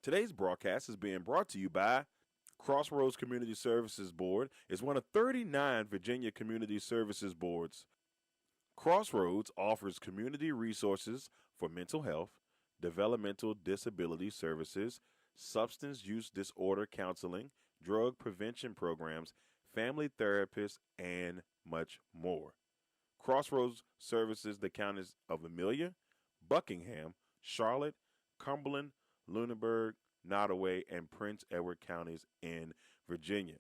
Today's broadcast is being brought to you by Crossroads Community Services Board. Is one of 39 Virginia Community Services Boards. Crossroads offers community resources for mental health, developmental disability services, substance use disorder counseling, drug prevention programs, family therapists, and much more. Crossroads services the counties of Amelia, Buckingham, Charlotte, Cumberland, Lunenburg, Nottoway, and Prince Edward counties in Virginia.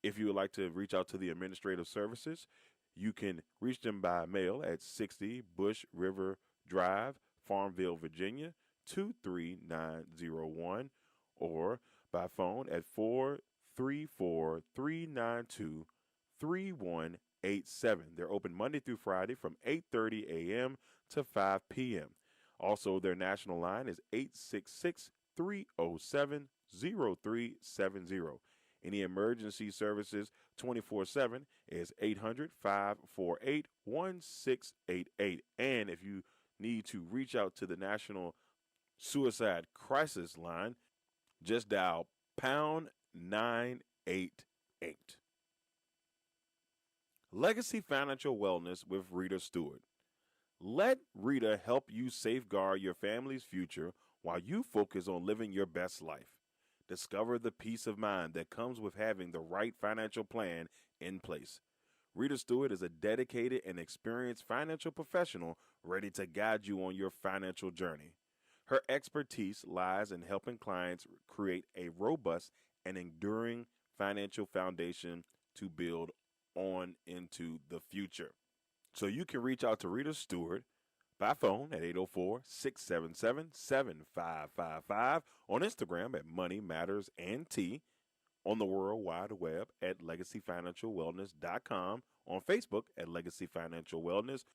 If you would like to reach out to the administrative services, you can reach them by mail at 60 Bush River Drive, Farmville, Virginia, 23901, or by phone at 434-392-3187. They're open Monday through Friday from 8:30 a.m. to 5 p.m. Also, their national line is 866-307-0370. Any emergency services 24/7 is 800-548-1688. And if you need to reach out to the National Suicide Crisis Line, just dial pound 988. Legacy Financial Wellness with Rita Stewart. Let Rita help you safeguard your family's future while you focus on living your best life. Discover the peace of mind that comes with having the right financial plan in place. Rita Stewart is a dedicated and experienced financial professional ready to guide you on your financial journey. Her expertise lies in helping clients create a robust and enduring financial foundation to build on into the future. So you can reach out to Rita Stewart by phone at 804-677-7555, on Instagram at Money Matters and T, on the World Wide Web at LegacyFinancialWellness.com, on Facebook at Legacy Financial Wellness,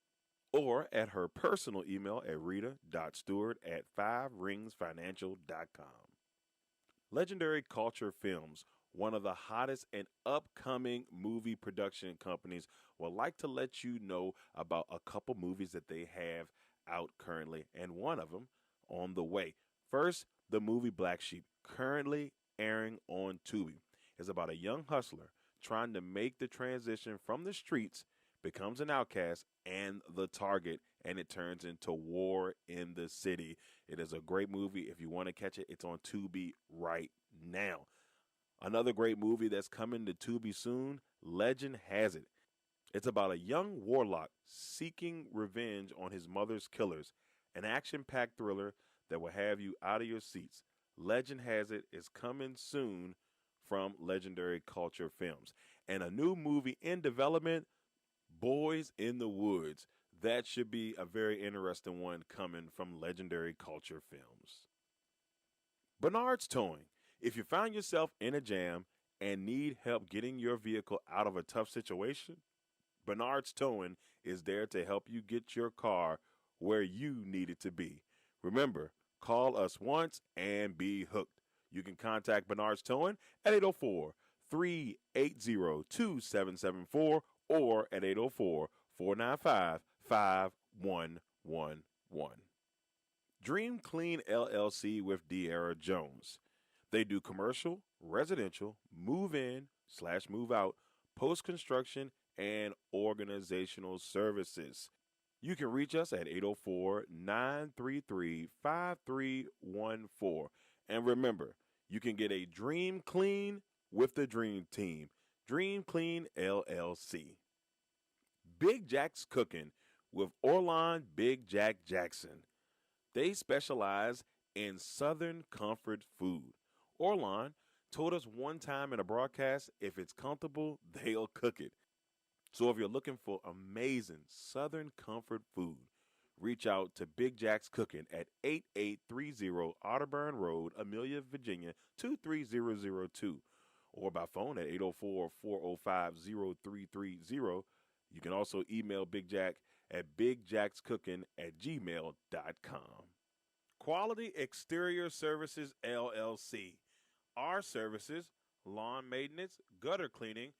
or at her personal email at rita.stewart@5ringsfinancial.com. Legendary Culture Films, one of the hottest and upcoming movie production companies, would like to let you know about a couple movies that they have out currently, and one of them on the way. First, the movie Black Sheep, currently airing on Tubi, is about a young hustler trying to make the transition from the streets, becomes an outcast and the target, and it turns into war in the city. It is a great movie. If you want to catch it, it's on Tubi right now. Another great movie that's coming to Tubi soon, Legend Has It. It's about a young warlock seeking revenge on his mother's killers, an action-packed thriller that will have you out of your seats. Legend Has It is coming soon from Legendary Culture Films. And a new movie in development, Boys in the Woods. That should be a very interesting one coming from Legendary Culture Films. Bernard's Towing. If you find yourself in a jam and need help getting your vehicle out of a tough situation, Bernard's Towing is there to help you get your car where you need it to be. Remember, call us once and be hooked. You can contact Bernard's Towing at 804-380-2774 or at 804-495-5111. Dream Clean LLC with De'Ara Jones. They do commercial, residential, move-in/move out, post-construction, and organizational services. You can reach us at 804-933-5314. And remember, you can get a Dream Clean with the Dream Team. Dream Clean LLC. Big Jack's Cooking with Orlon Big Jack Jackson. They specialize in Southern comfort food. Orlon told us one time in a broadcast, if it's comfortable, they'll cook it. So if you're looking for amazing Southern comfort food, reach out to Big Jack's Cooking at 8830 Otterburn Road, Amelia, Virginia, 23002, or by phone at 804-405-0330. You can also email Big Jack at bigjackscooking@gmail.com. Quality Exterior Services, LLC. Our services, lawn maintenance, gutter cleaning,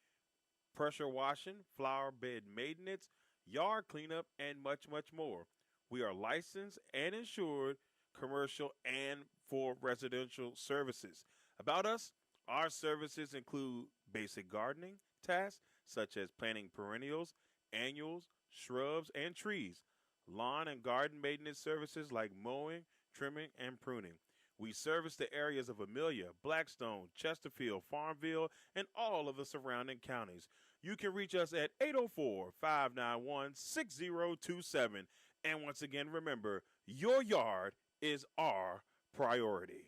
pressure washing, flower bed maintenance, yard cleanup, and much, much more. We are licensed and insured. commercial, and for residential services. About us, our services include basic gardening tasks such as planting perennials, annuals, shrubs, and trees, lawn and garden maintenance services like mowing, trimming, and pruning. We service the areas of Amelia, Blackstone, Chesterfield, Farmville, and all of the surrounding counties. You can reach us at 804-591-6027. And once again, remember, your yard is our priority.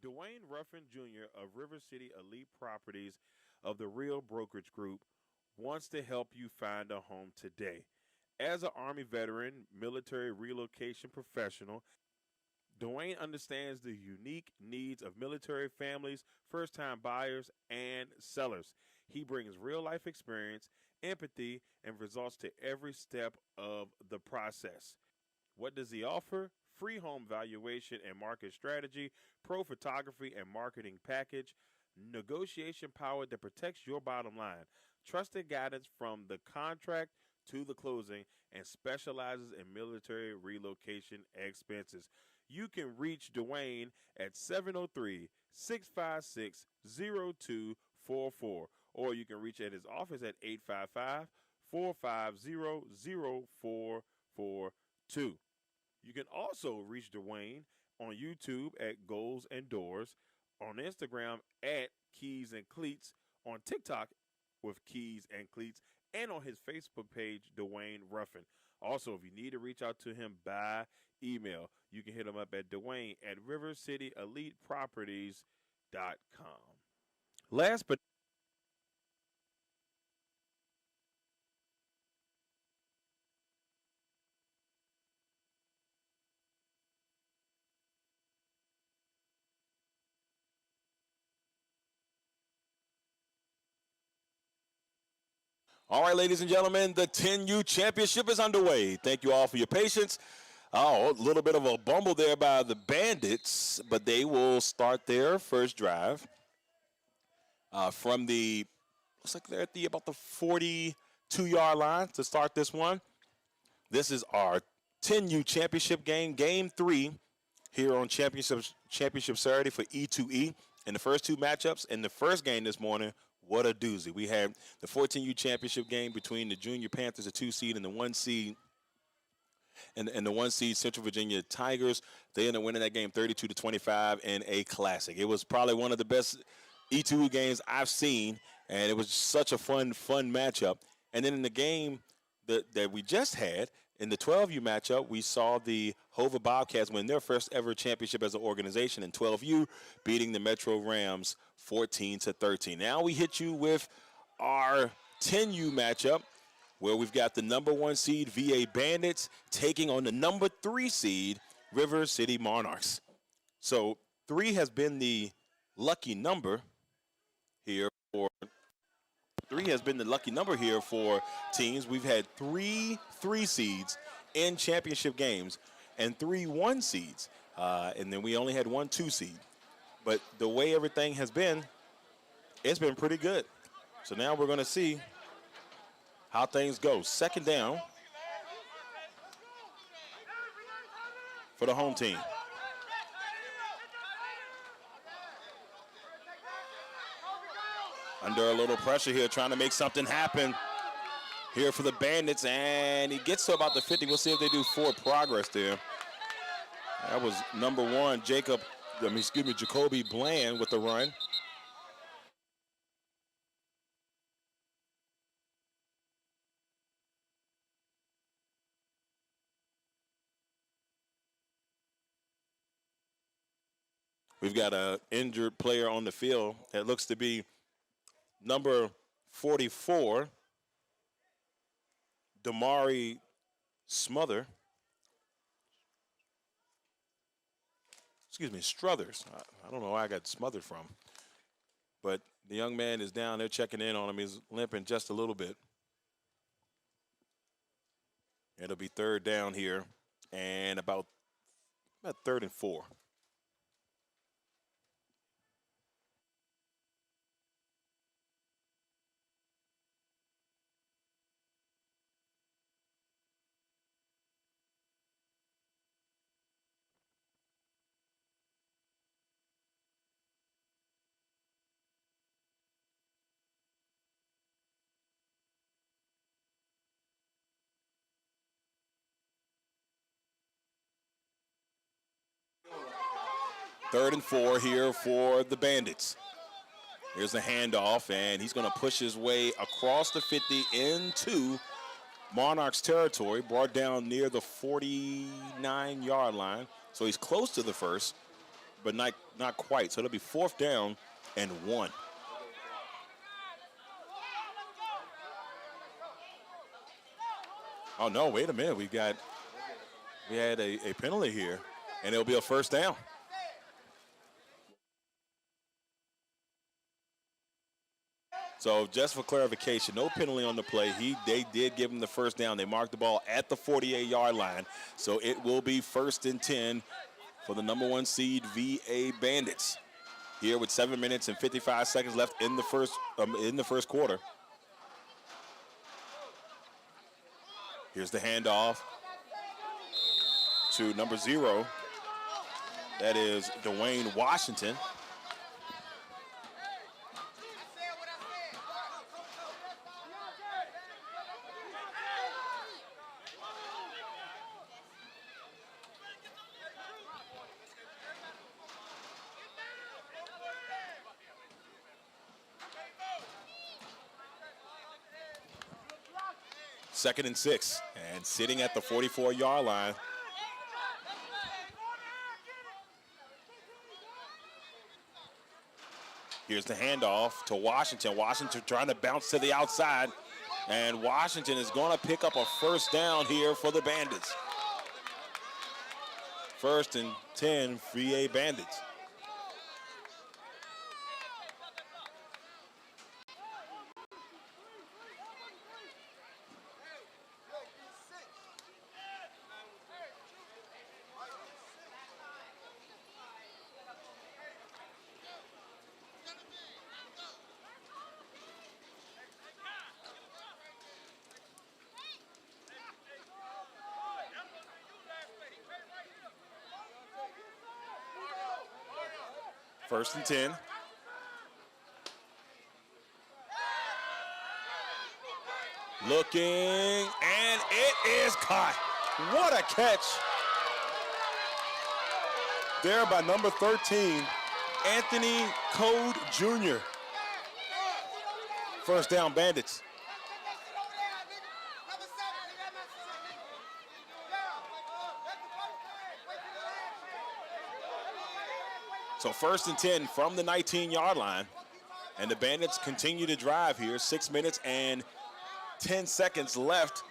Dwayne Ruffin Jr. of River City Elite Properties of the Real Brokerage Group wants to help you find a home today. As an Army veteran, military relocation professional, Dwayne understands the unique needs of military families, first time buyers, and sellers. He brings real life experience, empathy, and results to every step of the process. What does he offer? Free home valuation and market strategy, pro photography and marketing package, negotiation power that protects your bottom line, trusted guidance from the contract to the closing, and specializes in military relocation expenses. You can reach Dwayne at 703-656-0244, or you can reach at his office at 855-450-0442. You can also reach Dwayne on YouTube at Goals and Doors, on Instagram at Keys and Cleats, on TikTok with Keys and Cleats, and on his Facebook page, Dwayne Ruffin. Also, if you need to reach out to him by email, you can hit him up at Dwayne at rivercityeliteproperties.com. Last but All right, ladies and gentlemen, the 10U championship is underway. Thank you all for your patience. Oh, a little bit of a bumble there by the Bandits, but they will start their first drive from the, looks like they're at about the 42-yard line to start this one. This is our 10U championship game, game 3 here on Championship Saturday for E2E. In the first two matchups, in the first game this morning, what a doozy. We had the 14U championship game between the Junior Panthers, the 2 seed, and the 1 seed. And the 1 seed Central Virginia Tigers. They ended up winning that game 32-25 in a classic. It was probably one of the best E2E games I've seen, and it was such a fun matchup. And then in the game that we just had, in the 12U matchup, we saw the Hova Bobcats win their first ever championship as an organization in 12U, beating the Metro Rams 14-13. Now we hit you with our 10U matchup, where we've got the number 1 seed VA Bandits taking on the number 3 seed River City Monarchs. So 3 has been the lucky number here for teams. We've had 3 seeds in championship games and 3 1 seeds, and then we only had 1 2 seed. But the way everything has been, it's been pretty good. So now we're going to see how things go. Second down for the home team. Under a little pressure here, trying to make something happen here for the Bandits, and he gets to about the 50. We'll see if they do forward progress there. That was number 1, Jacoby Bland with the run. We've got an injured player on the field. It looks to be number 44, Damari Struthers. I don't know where I got smothered from. But the young man is down there checking in on him. He's limping just a little bit. It'll be third down here and about 3rd and 4. 3rd and 4 here for the Bandits. Here's the handoff, and he's going to push his way across the 50 into Monarchs territory, brought down near the 49-yard line. So he's close to the first, but not quite. So it'll be 4th down and 1. Oh, no, wait a minute. We had a penalty here, and it'll be a 1st down. So just for clarification, no penalty on the play. They did give him the 1st down. They marked the ball at the 48-yard line. So it will be 1st and 10 for the number 1 seed VA Bandits. Here with 7 minutes and 55 seconds left in the first quarter. Here's the handoff to number 0. That is Dwayne Washington. Second and 6, and sitting at the 44-yard line. Here's the handoff to Washington. Washington trying to bounce to the outside, and Washington is going to pick up a 1st down here for the Bandits. 1st and 10, VA Bandits. First and 10. Looking, and it is caught. What a catch. There by number 13, Anthony Code Jr. 1st down, Bandits. So 1st and 10 from the 19-yard line. And the Bandits continue to drive here. 6 minutes and 10 seconds left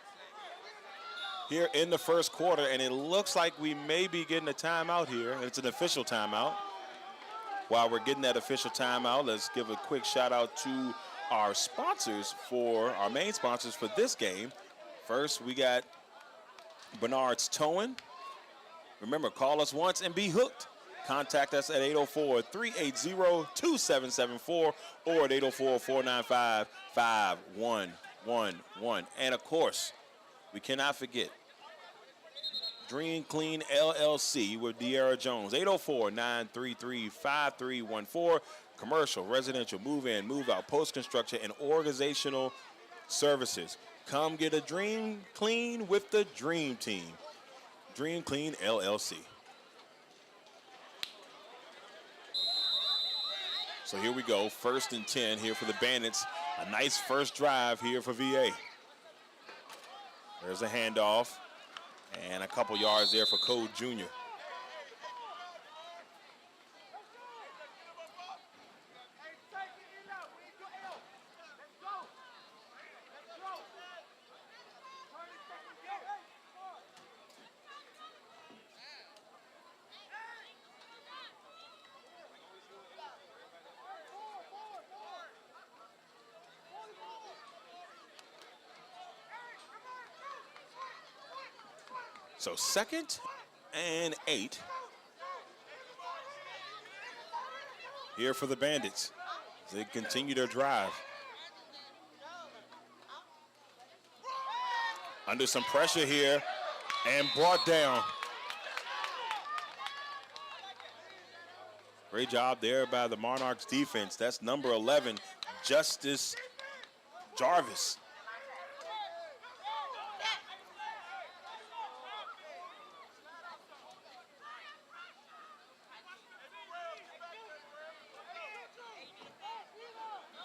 here in the first quarter. And it looks like we may be getting a timeout here. It's an official timeout. While we're getting that official timeout, let's give a quick shout out to our sponsors our main sponsors for this game. First, we got Bernard's Towing. Remember, call us once and be hooked. Contact us at 804-380-2774 or at 804-495-5111. And, of course, we cannot forget Dream Clean LLC with De'Ara Jones, 804-933-5314. Commercial, residential, move-in, move-out, post-construction, and organizational services. Come get a dream clean with the Dream Team. Dream Clean LLC. So here we go, 1st and 10 here for the Bandits. A nice first drive here for VA. There's a handoff and a couple yards there for Code Jr. So 2nd and 8 here for the Bandits as they continue their drive. Under some pressure here and brought down. Great job there by the Monarchs defense. That's number 11, Justice Jarvis.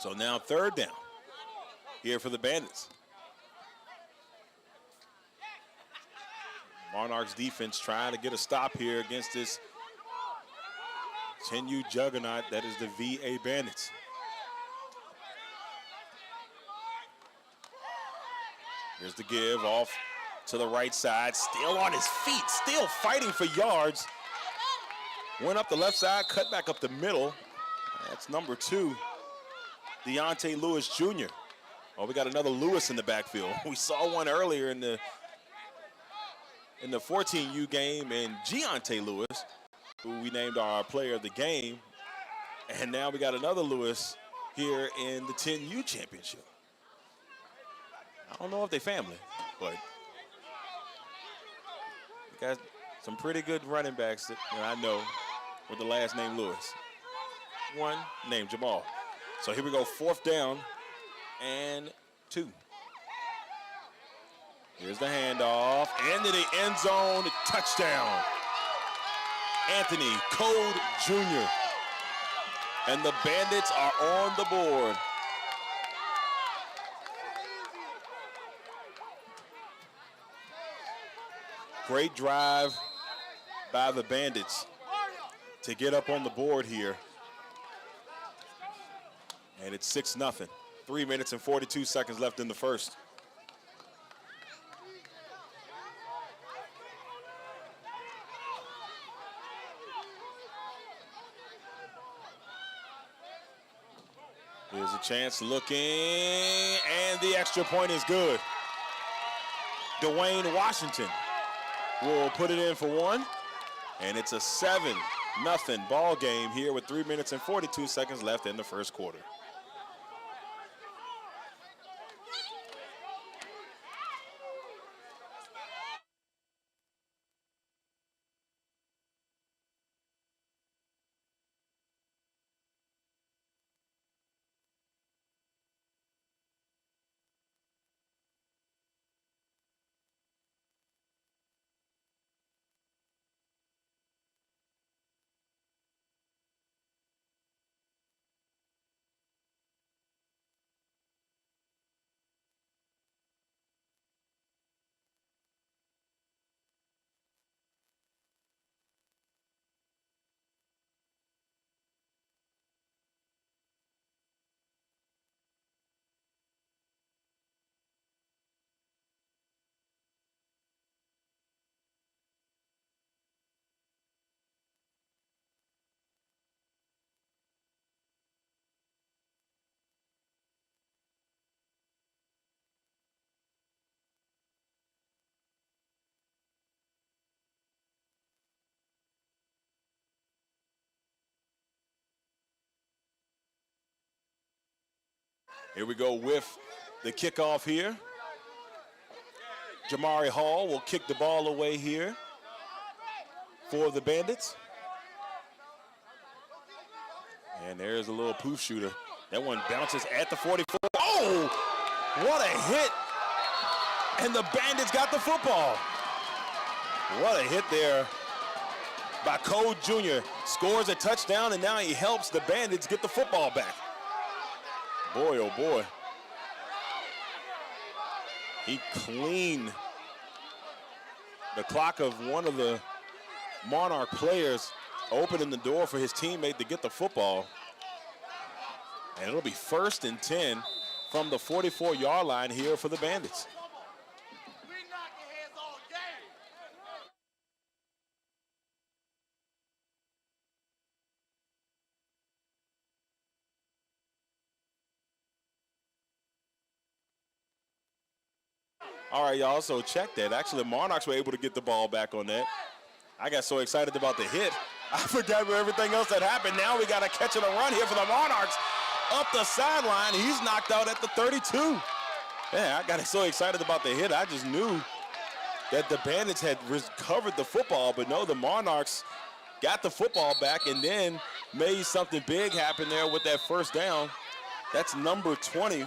So now third down here for the Bandits. Monarchs defense trying to get a stop here against this 10U juggernaut that is the VA Bandits. Here's the give off to the right side, still on his feet, still fighting for yards. Went up the left side, cut back up the middle. That's number 2, Deontay Lewis Jr. Oh, we got another Lewis in the backfield. We saw one earlier in the 14U game, and Deontay Lewis, who we named our player of the game. And now we got another Lewis here in the 10U championship. I don't know if they family, but we got some pretty good running backs that I know with the last name Lewis. One named Jamal. So here we go, 4th down and 2. Here's the handoff, into the end zone, touchdown. Anthony Code Jr. And the Bandits are on the board. Great drive by the Bandits to get up on the board here. And it's 6-0. 3 minutes and 42 seconds left in the first. Here's a chance looking, and the extra point is good. Dwayne Washington will put it in for 1, and it's a 7-0 ball game here with 3 minutes and 42 seconds left in the first quarter. Here we go with the kickoff here. Jamari Hall will kick the ball away here for the Bandits. And there's a little poof shooter. That one bounces at the 44. Oh, what a hit. And the Bandits got the football. What a hit there by Code Jr. Scores a touchdown, and now he helps the Bandits get the football back. Boy, oh boy. He cleaned the clock of one of the Monarch players, opening the door for his teammate to get the football. And it'll be 1st and 10 from the 44-yard line here for the Bandits. All right, y'all, so check that. Actually, the Monarchs were able to get the ball back on that. I got so excited about the hit, I forgot about everything else that happened. Now we got a catch and a run here for the Monarchs. Up the sideline, he's knocked out at the 32. Yeah, I got so excited about the hit, I just knew that the Bandits had recovered the football, but no, the Monarchs got the football back and then made something big happen there with that first down. That's number 20.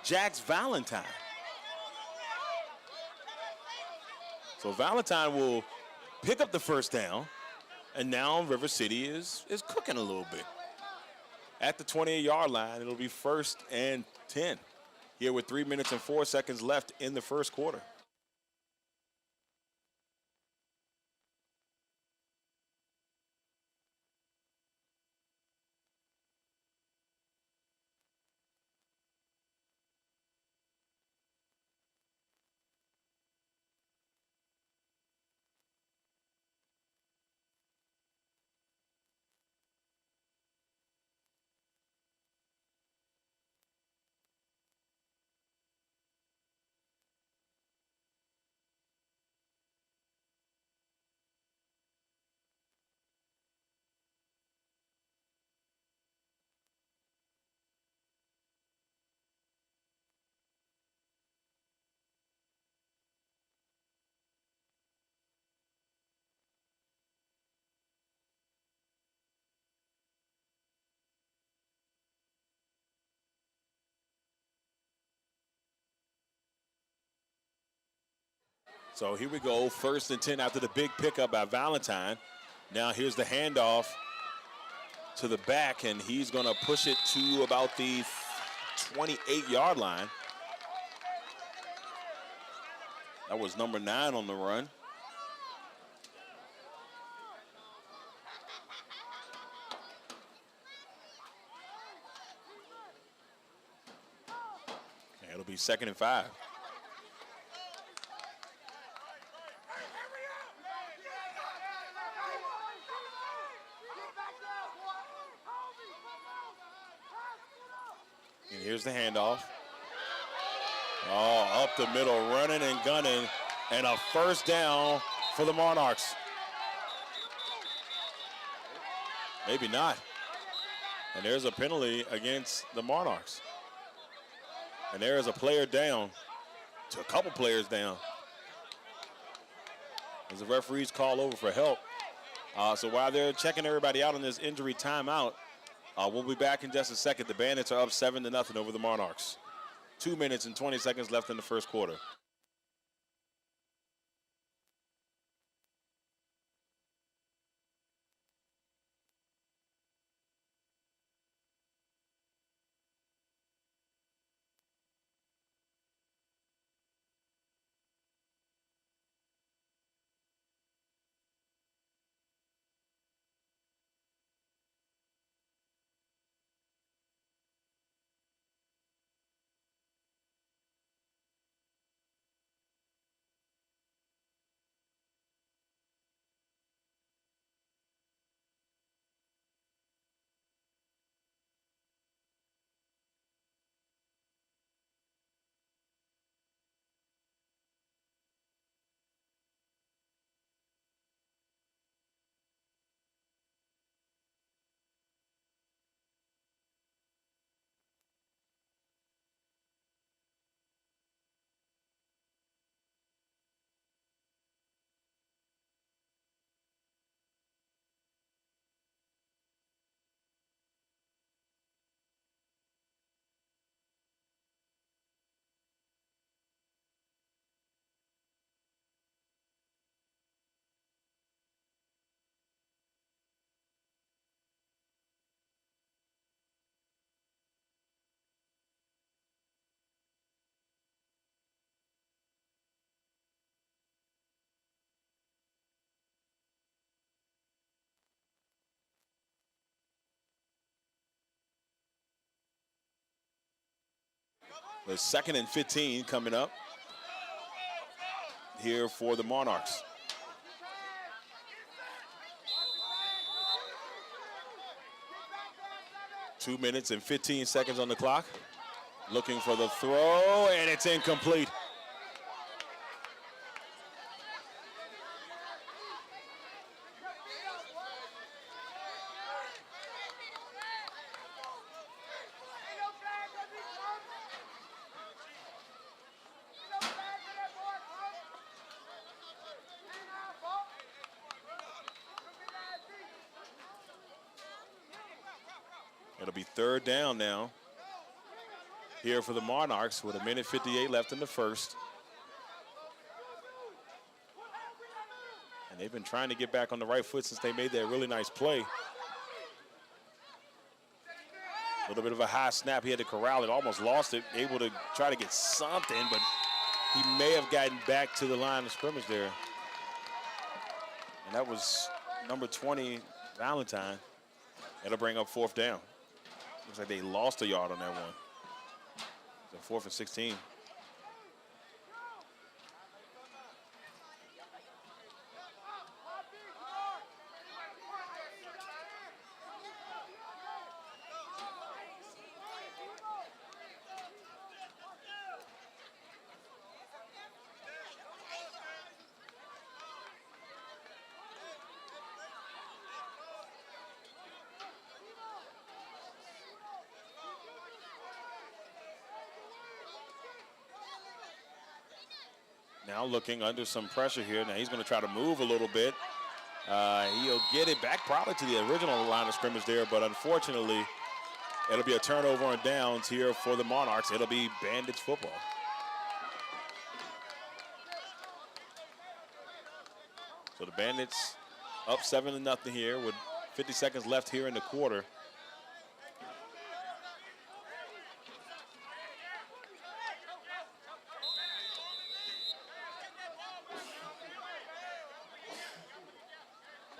Jax Valentine. So Valentine will pick up the first down, and now River City is cooking a little bit. at the 28-yard line. It'll be 1st and 10 here with 3 minutes and 4 seconds left in the first quarter. So here we go, 1st and 10 after the big pickup by Valentine. Now here's the handoff to the back, and he's going to push it to about the 28-yard line. That was number 9 on the run. And it'll be 2nd and 5. And here's the handoff. Oh, up the middle, running and gunning, and a 1st down for the Monarchs. Maybe not. And there's a penalty against the Monarchs. And there is a player down, to a couple players down, as the referees call over for help. So while they're checking everybody out on this injury timeout, we'll be back in just a second. The Bandits are up 7-0 over the Monarchs. 2 minutes and 20 seconds left in the first quarter. The 2nd and 15 coming up here for the Monarchs. Two minutes and 15 seconds on the clock. Looking for the throw, and it's incomplete. It'll be 3rd down now here for the Monarchs with 1:58 left in the first. And they've been trying to get back on the right foot since they made that really nice play. A little bit of a high snap. He had to corral it, almost lost it, able to try to get something, but he may have gotten back to the line of scrimmage there. And that was number 20, Valentine. That'll bring up 4th down. Looks like they lost a yard on that one. So 4th and 16. Now looking under some pressure here. Now he's going to try to move a little bit. He'll get it back probably to the original line of scrimmage there, but unfortunately, it'll be a turnover on downs here for the Monarchs. It'll be Bandits football. So the Bandits up 7-0 here with 50 seconds left here in the quarter.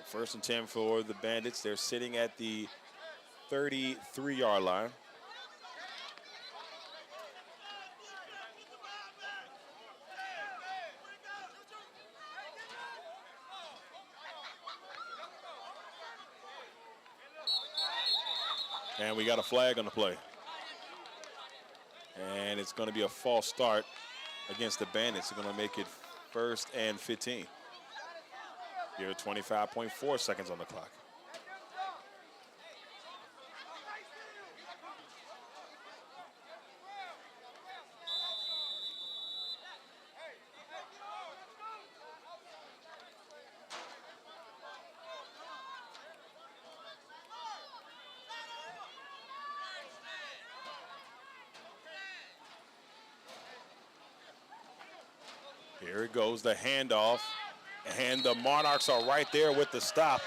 First and 10 for the Bandits. They're sitting at the 33-yard line. And we got a flag on the play. And it's going to be a false start against the Bandits. They're going to make it 1st and 15. Here are 25.4 seconds on the clock. Here it goes, the handoff. And the Monarchs are right there with the stop.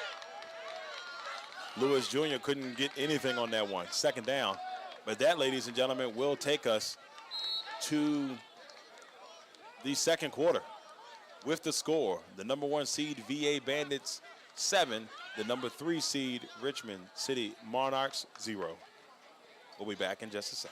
Lewis Jr. couldn't get anything on that one. 2nd down. But that, ladies and gentlemen, will take us to the 2nd quarter with the score. The number 1 seed VA Bandits 7. The number 3 seed Richmond City Monarchs 0. We'll be back in just a sec.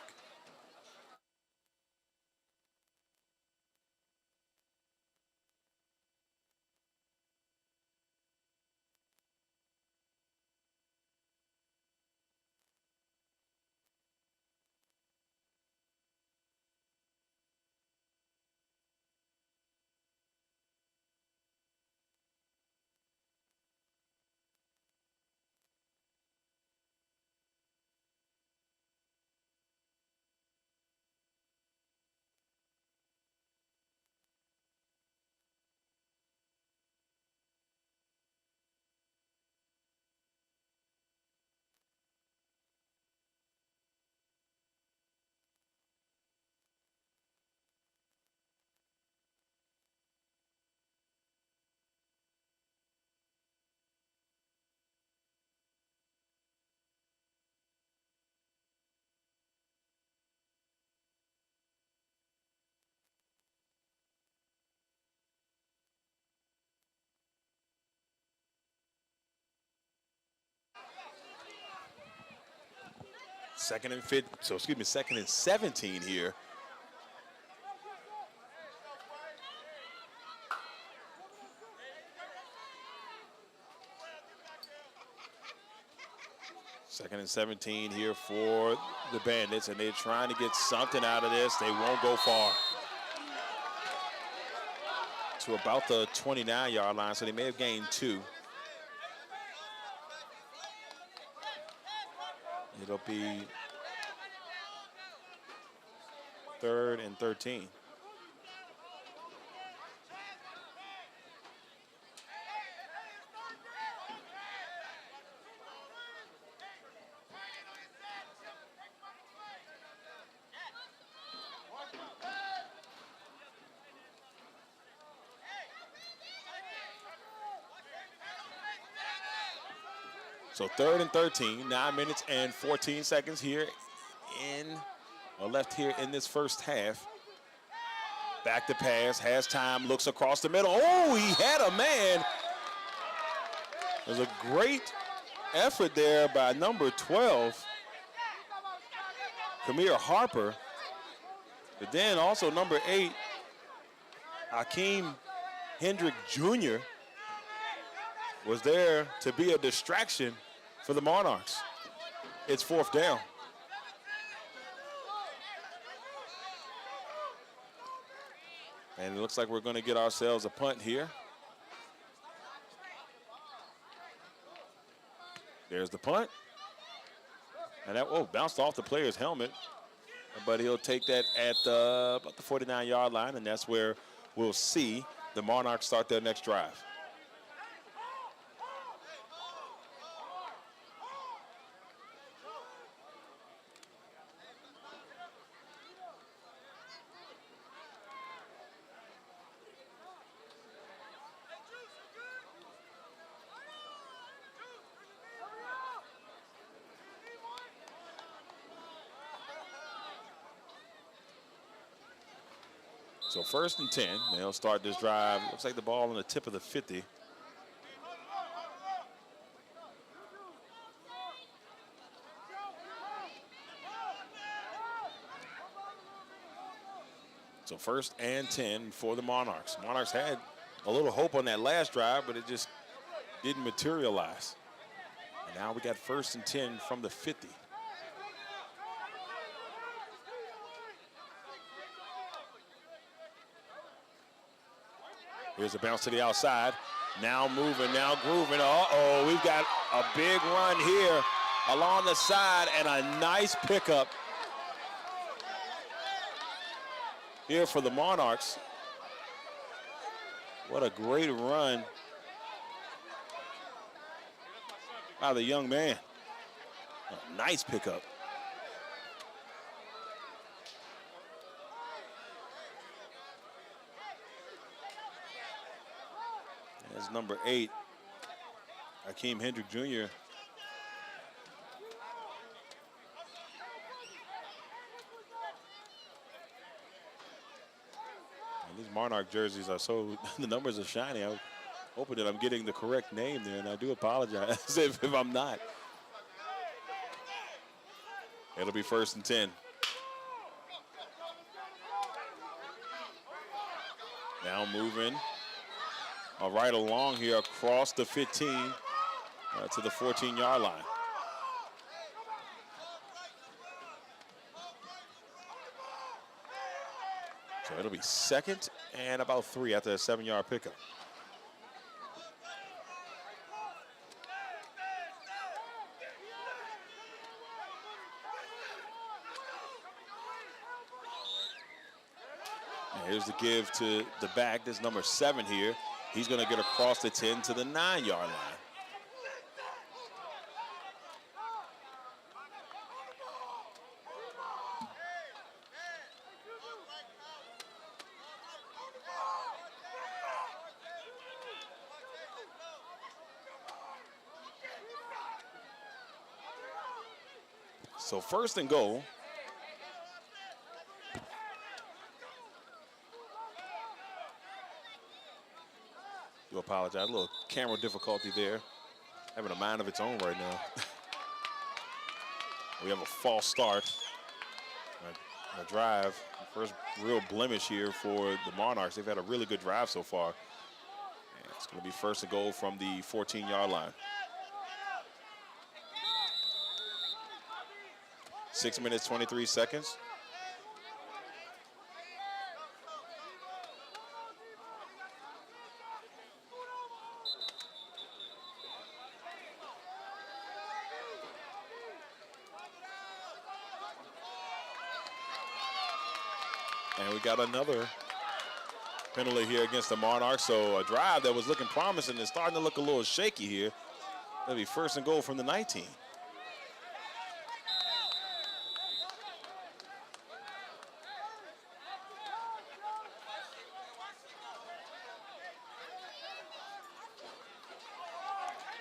Second and 17 here. Second and 17 here for the Bandits, and they're trying to get something out of this. They won't go far. To about the 29-yard line, so they may have gained 2. It'll be 3rd and 13. So 3rd and 13, 9 minutes and 14 seconds here left here in this first half. Back to pass, has time, looks across the middle. Oh, he had a man. There's a great effort there by number 12, Kamir Harper. But then also number 8, Akeem Hendrick Jr. was there to be a distraction for the Monarchs. It's 4th down. And it looks like we're going to get ourselves a punt here. There's the punt. And that bounced off the player's helmet. But he'll take that at about the 49-yard line, and that's where we'll see the Monarchs start their next drive. So 1st and 10, they'll start this drive. Looks like the ball on the tip of the 50. So 1st and 10 for the Monarchs. Monarchs had a little hope on that last drive, but it just didn't materialize. And now we got 1st and 10 from the 50. Here's a bounce to the outside. Now moving, now grooving. Uh-oh, we've got a big run here along the side and a nice pickup here for the Monarchs. What a great run by the young man. A nice pickup. That's number 8, Akeem Hendrick Jr. And these Monarch jerseys are so, the numbers are shiny. I'm hoping that I'm getting the correct name there, and I do apologize if I'm not. It'll be 1st and 10. Now moving. Right along here across the 15 to the 14-yard line. So it'll be 2nd and about 3 after a 7-yard pickup. And here's the give to the back. There's number 7 here. He's going to get across the 10 to the 9-yard line. So 1st and goal. Do apologize, a little camera difficulty there. Having a mind of its own right now. We have a false start. A drive, first real blemish here for the Monarchs. They've had a really good drive so far. And it's going to be 1st and goal from the 14-yard line. 6 minutes, 23 seconds. And we got another penalty here against the Monarchs. So a drive that was looking promising is starting to look a little shaky here. That'll be 1st and goal from the 19.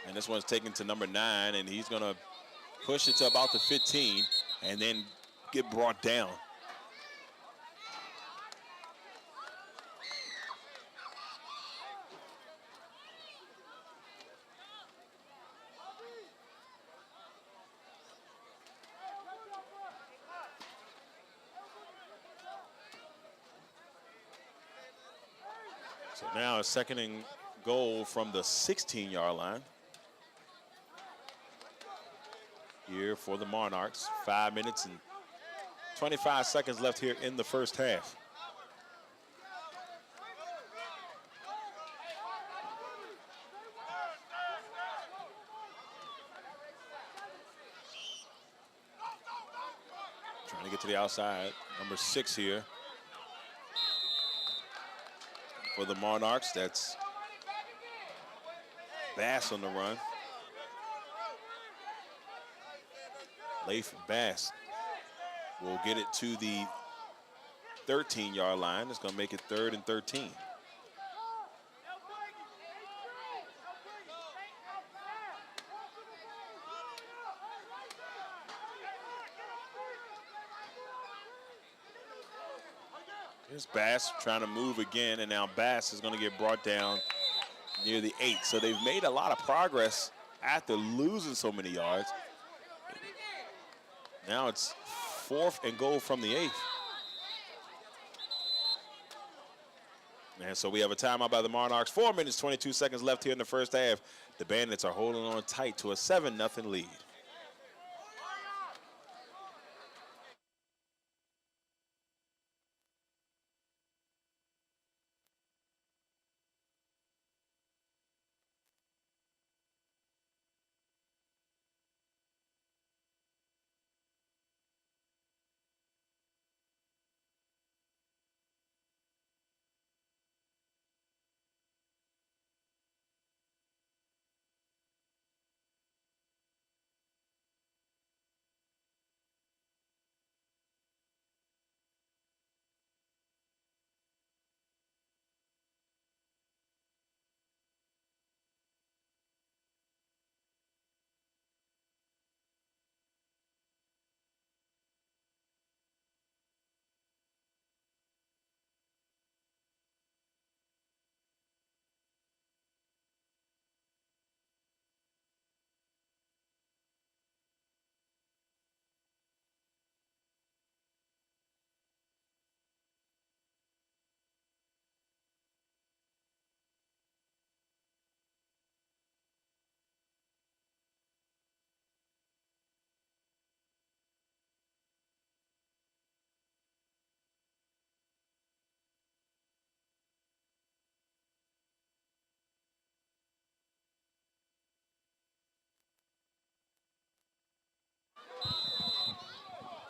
And this one's taken to number 9, and he's going to push it to about the 15 and then get brought down. So now a second and goal from the 16-yard line. Here for the Monarchs. 5 minutes and 25 seconds left here in the first half. Trying to get to the outside. Number 6 here for the Monarchs. That's Bass on the run. Leif Bass will get it to the 13-yard line. It's going to make it 3rd and 13. Here's Bass trying to move again, and now Bass is going to get brought down near the 8. So they've made a lot of progress after losing so many yards. Now it's 4th and goal from the 8. And so we have a timeout by the Monarchs. 4 minutes, 22 seconds left here in the first half. The Bandits are holding on tight to a 7-0 lead.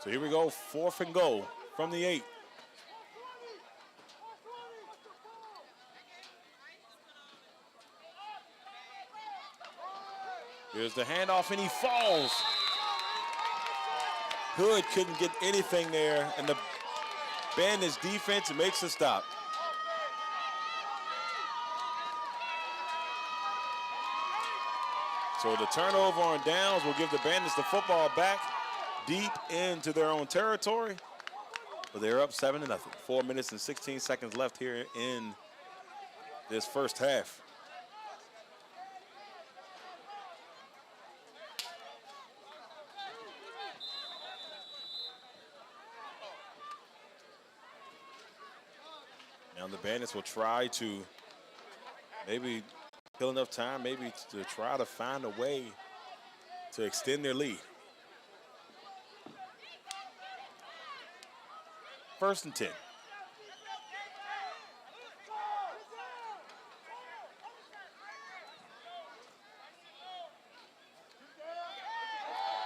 So here we go, 4th and goal from the 8. Here's the handoff, and he falls. Hood couldn't get anything there, and the Bandits defense makes a stop. So the turnover on downs will give the Bandits the football back deep into their own territory, but they're up 7-0. 4 minutes and 16 seconds left here in this first half. Now the Bandits will try to maybe kill enough time, maybe to try to find a way to extend their lead. 1st and 10.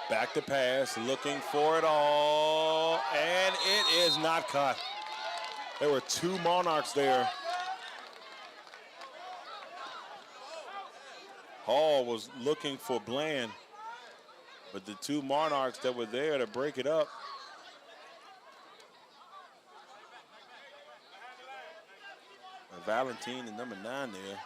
Back to pass, looking for it all, and it is not caught. There were 2 Monarchs there. Hall was looking for Bland, but the 2 Monarchs that were there to break it up. Valentine and number 9 there.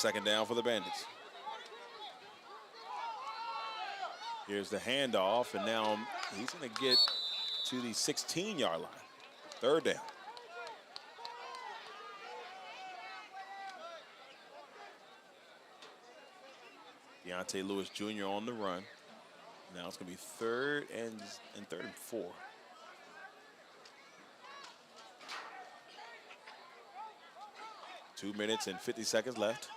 second down for the Bandits. Here's the handoff, and now he's going to get to the 16-yard line. Third down. Deontay Lewis Jr. on the run. Now it's going to be third and 4. Two minutes and 50 seconds left.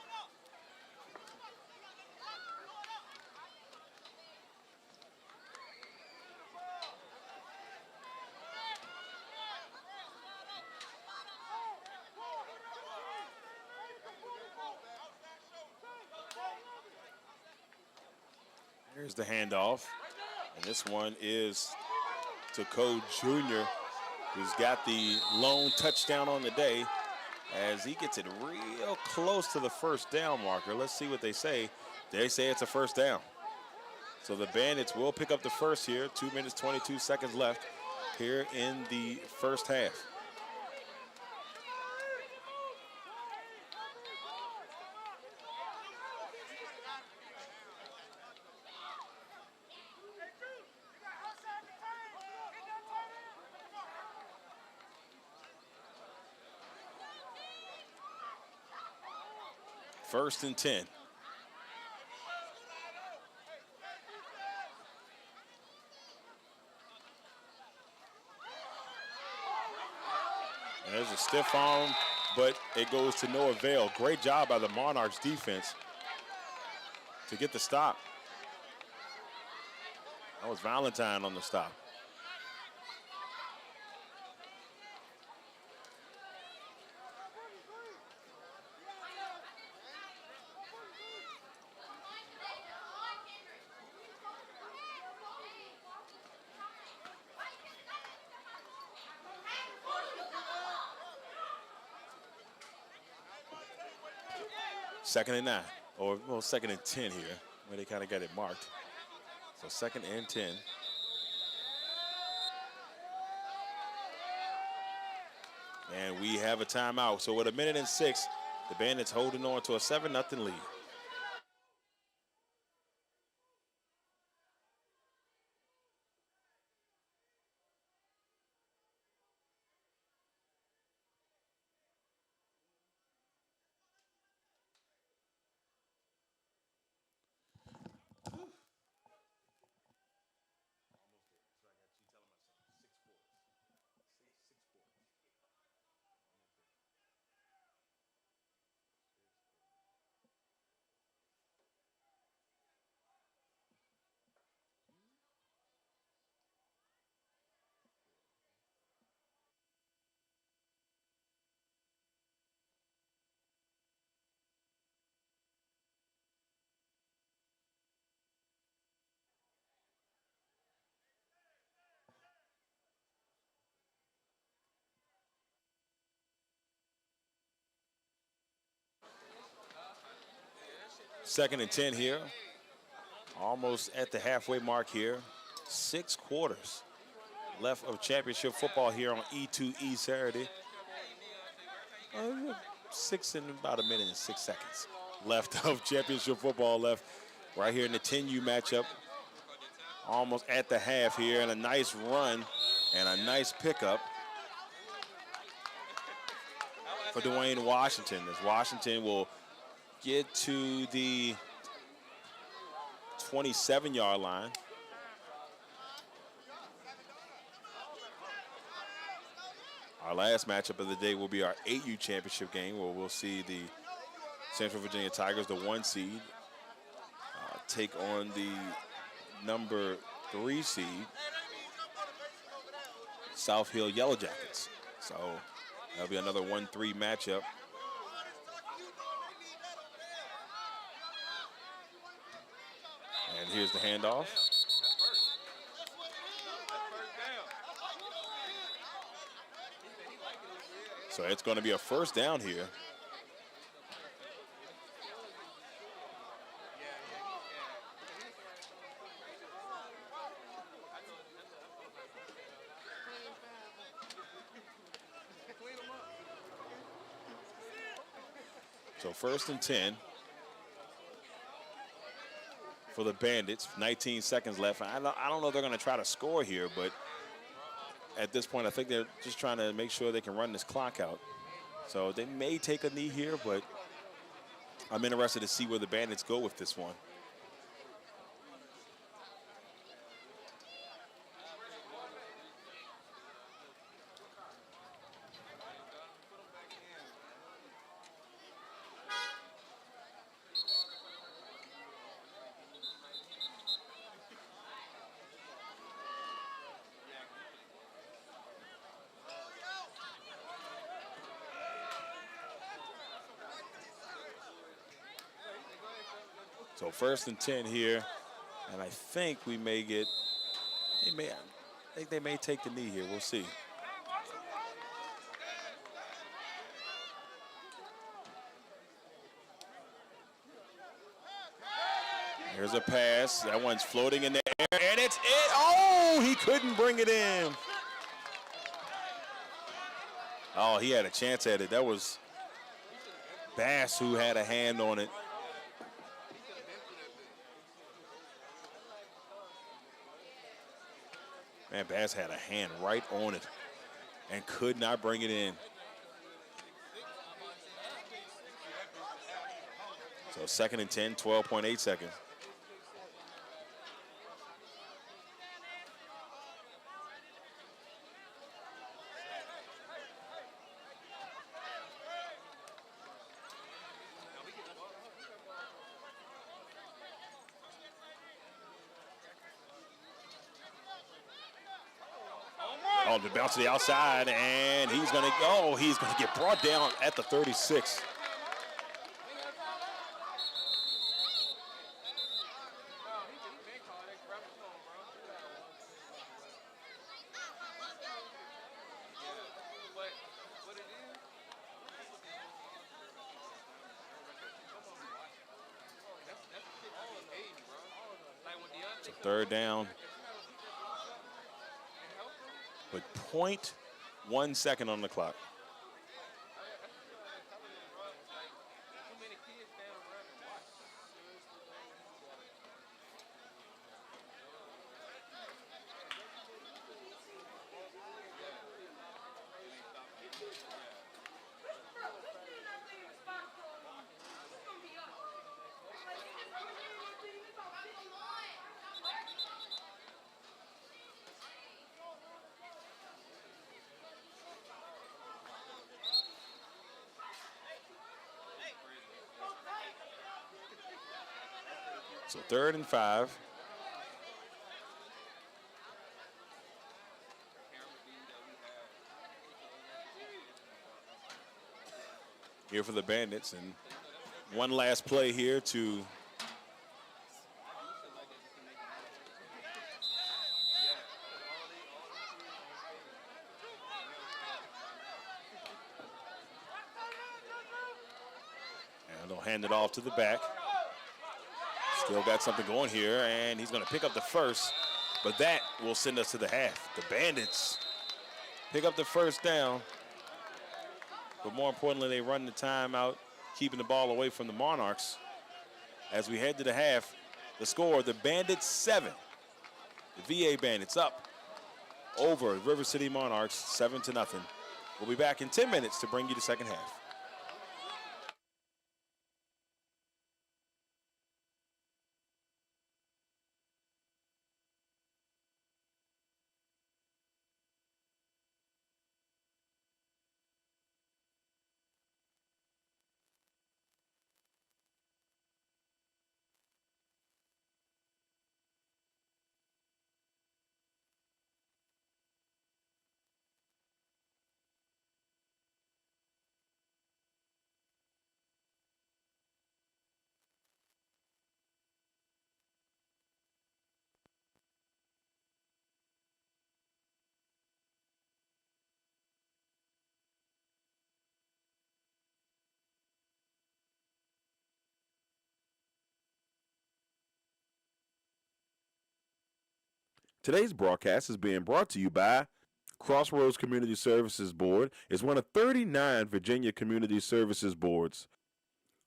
Here's the handoff, and this one is to Code Jr., who's got the lone touchdown on the day as he gets it real close to the first down marker. Let's see what they say. They say it's a first down. So the Bandits will pick up the first here. 2 minutes, 22 seconds left here in the first half. First and 10. And there's a stiff arm, but it goes to no avail. Great job by the Monarchs defense to get the stop. That was Valentine on the stop. Second and 9, or well, second and 10 here, where they kind of got it marked. So second and 10. And we have a timeout. So with 1:06, the Bandits holding on to a 7-0 lead. Second and 10 here. Almost at the halfway mark here. 6 quarters left of championship football here on E2E Saturday. 6 and about 1:06 left of championship football left right here in the 10U matchup. Almost at the half here, and a nice run and a nice pickup for Dwayne Washington, as Washington will get to the 27-yard line. Our last matchup of the day will be our 8U championship game, where we'll see the Central Virginia Tigers, the 1 seed, take on the number 3 seed, South Hill Yellow Jackets. So that'll be another 1-3 matchup. And here's the handoff. So it's going to be a first down here. So first and 10 for the Bandits. 19 seconds left. I don't know if they're going to try to score here, but at this point, I think they're just trying to make sure they can run this clock out. So they may take a knee here, but I'm interested to see where the Bandits go with this one. So 1st and 10 here, and I think we may get, I think they may take the knee here. We'll see. Here's a pass. That one's floating in the air, and it's it. Oh, he couldn't bring it in. Oh, he had a chance at it. That was Bass who had a hand on it. Man, Bass had a hand right on it and could not bring it in. So 2nd and 10, 12.8 seconds. Oh, the bounce to the outside, and he's going to get brought down at the 36. So 3rd down. With 0.1 second on the clock. So 3rd and 5. Here for the Bandits, and one last play here to and they'll hand it off to the back. Still got something going here, and he's going to pick up the 1st, but that will send us to the half. The Bandits pick up the 1st down, but more importantly, they run the timeout, keeping the ball away from the Monarchs. As we head to the half, the score, the Bandits 7, the VA Bandits up over River City Monarchs 7-0. We'll be back in 10 minutes to bring you the second half. Today's broadcast is being brought to you by Crossroads Community Services Board. Is one of 39 Virginia Community Services Boards.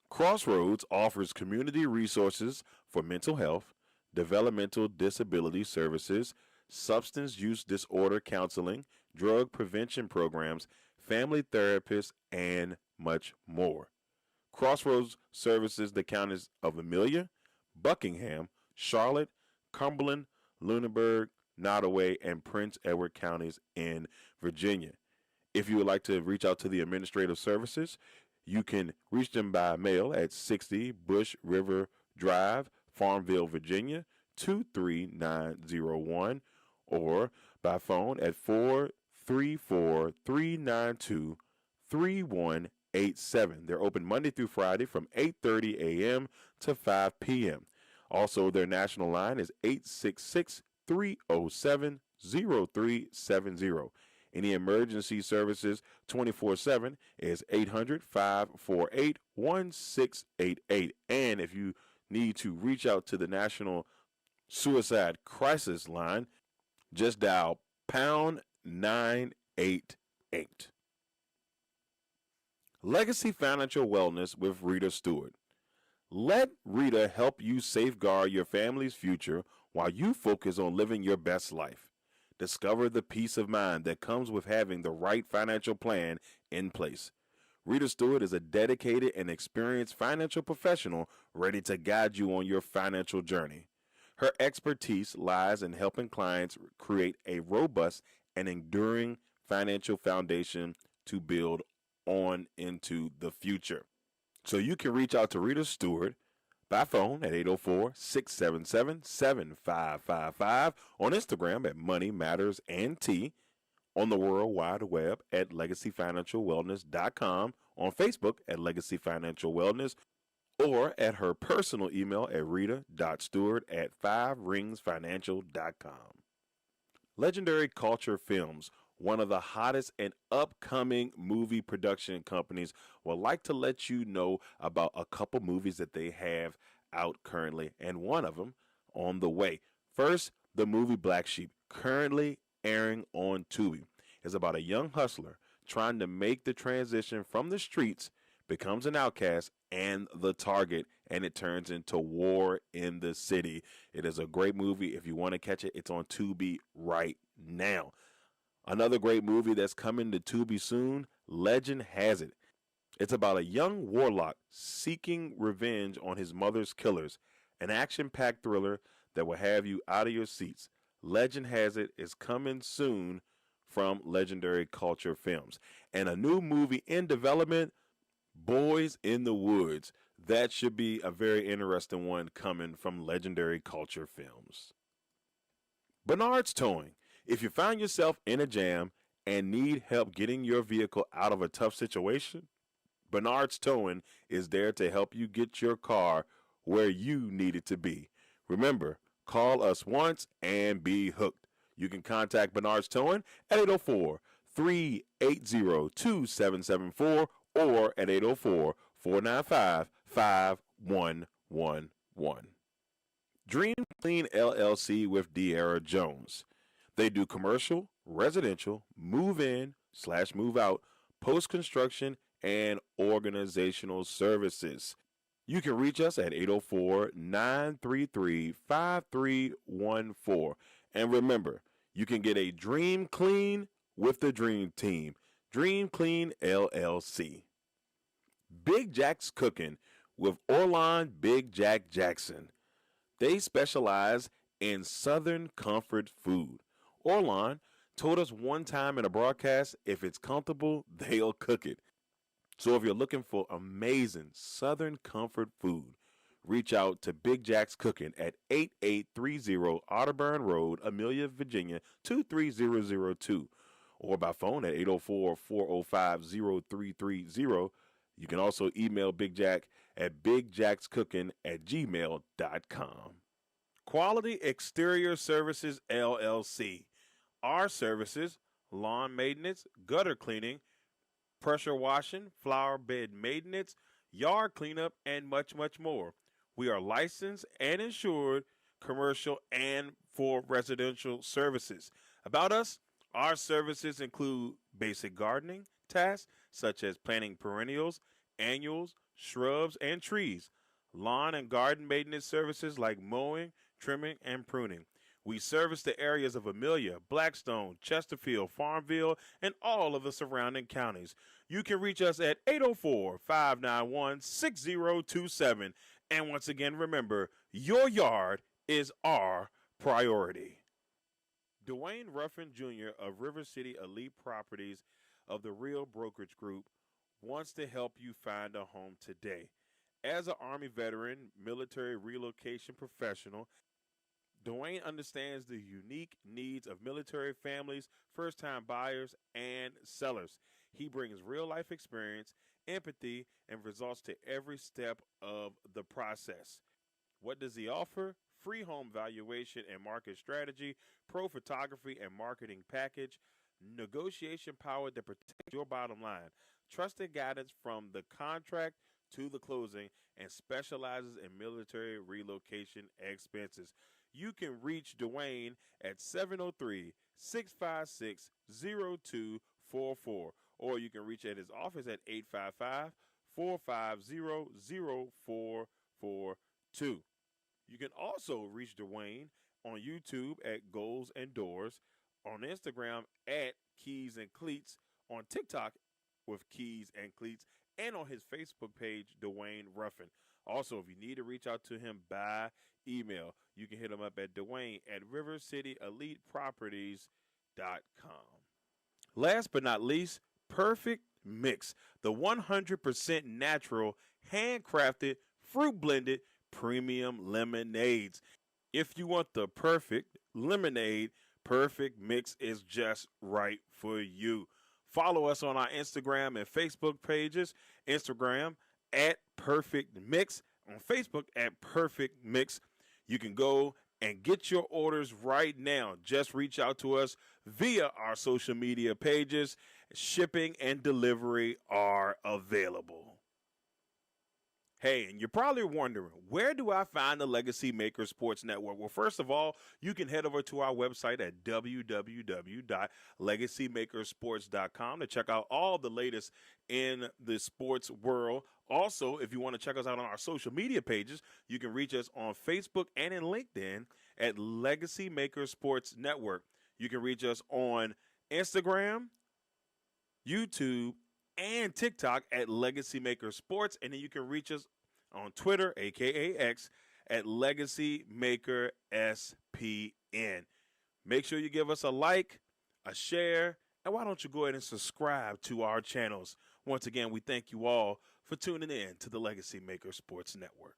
Crossroads offers community resources for mental health, developmental disability services, substance use disorder counseling, drug prevention programs, family therapists, and much more. Crossroads services the counties of Amelia, Buckingham, Charlotte, Cumberland, Lunenburg, Nottoway, and Prince Edward counties in Virginia. If you would like to reach out to the administrative services, you can reach them by mail at 60 Bush River Drive, Farmville, Virginia, 23901, or by phone at 434-392-3187. They're open Monday through Friday from 8:30 a.m. to 5 p.m. Also, their national line is 866-307-0370. Any emergency services 24/7 is 800-548-1688. And if you need to reach out to the National Suicide Crisis Line, just dial pound 988. Legacy Financial Wellness with Rita Stewart. Let Rita help you safeguard your family's future while you focus on living your best life. Discover the peace of mind that comes with having the right financial plan in place. Rita Stewart is a dedicated and experienced financial professional ready to guide you on your financial journey. Her expertise lies in helping clients create a robust and enduring financial foundation to build on into the future. So you can reach out to Rita Stewart by phone at 804-677-7555, on Instagram at Money Matters and T, on the World Wide Web at LegacyFinancialWellness.com, on Facebook at Legacy Financial Wellness, or at her personal email at rita.stewart@5ringsfinancial.com. Legendary Culture Films, one of the hottest and upcoming movie production companies, would like to let you know about a couple movies that they have out currently, and one of them on the way. First, the movie Black Sheep, currently airing on Tubi, is about a young hustler trying to make the transition from the streets, becomes an outcast and the target, and it turns into war in the city. It is a great movie. If you want to catch it, it's on Tubi right now. Another great movie that's coming to Tubi soon, Legend Has It. It's about a young warlock seeking revenge on his mother's killers, an action-packed thriller that will have you out of your seats. Legend Has It is coming soon from Legendary Culture Films. And a new movie in development, Boys in the Woods. That should be a very interesting one coming from Legendary Culture Films. Bernard's Towing. If you find yourself in a jam and need help getting your vehicle out of a tough situation, Bernard's Towing is there to help you get your car where you need it to be. Remember, call us once and be hooked. You can contact Bernard's Towing at 804-380-2774 or at 804-495-5111. Dream Clean LLC with De'Ara Jones. They do commercial, residential, move-in/move out, post-construction, and organizational services. You can reach us at 804-933-5314. And remember, you can get a Dream Clean with the Dream Team. Dream Clean LLC. Big Jack's Cooking with Orlon Big Jack Jackson. They specialize in Southern comfort food. Orlon told us one time in a broadcast, if it's comfortable, they'll cook it. So if you're looking for amazing Southern comfort food, reach out to Big Jack's Cooking at 8830 Otterburn Road, Amelia, Virginia, 23002, or by phone at 804-405-0330. You can also email Big Jack at bigjackscooking@gmail.com. Quality Exterior Services, LLC. Our services, lawn maintenance, gutter cleaning, pressure washing, flower bed maintenance, yard cleanup, and much, much more. We are licensed and insured, commercial and for residential services. About us, our services include basic gardening tasks such as planting perennials, annuals, shrubs, and trees, lawn and garden maintenance services like mowing, trimming, and pruning. We service the areas of Amelia, Blackstone, Chesterfield, Farmville, and all of the surrounding counties. You can reach us at 804-591-6027. And once again, remember, your yard is our priority. Dwayne Ruffin Jr. of River City Elite Properties of the Real Brokerage Group wants to help you find a home today. As an Army veteran, military relocation professional, Dwayne understands the unique needs of military families, first time buyers, and sellers. He brings real life experience, empathy, and results to every step of the process. What does he offer? Free home valuation and market strategy, pro photography and marketing package, negotiation power that protects your bottom line, trusted guidance from the contract to the closing, and specializes in military relocation expenses. You can reach Dwayne at 703-656-0244, or you can reach at his office at 855-450-0442. You can also reach Dwayne on YouTube at Goals and Doors, on Instagram at Keys and Cleats, on TikTok with Keys and Cleats, and on his Facebook page, Dwayne Ruffin. Also, if you need to reach out to him by email, you can hit him up at Dwayne at rivercityeliteproperties.com. Last but not least, Perfect Mix, the 100% natural, handcrafted, fruit blended premium lemonades. If you want the perfect lemonade, Perfect Mix is just right for you. Follow us on our Instagram and Facebook pages. Instagram at Perfect Mix, on Facebook at Perfect Mix. You can go and get your orders right now. Just reach out to us via our social media pages. Shipping and delivery are available. Hey, and you're probably wondering, where do I find the Legacy Maker Sports Network? Well, first of all, you can head over to our website at www.legacymakersports.com to check out all the latest in the sports world. Also, if you want to check us out on our social media pages, you can reach us on Facebook and in LinkedIn at Legacy Maker Sports Network. You can reach us on Instagram, YouTube, and TikTok at Legacy Maker Sports. And then you can reach us on Twitter, aka X, at Legacy Maker SPN. Make sure you give us a like, a share, and why don't you go ahead and subscribe to our channels. Once again, we thank you all for tuning in to the Legacy Maker Sports Network.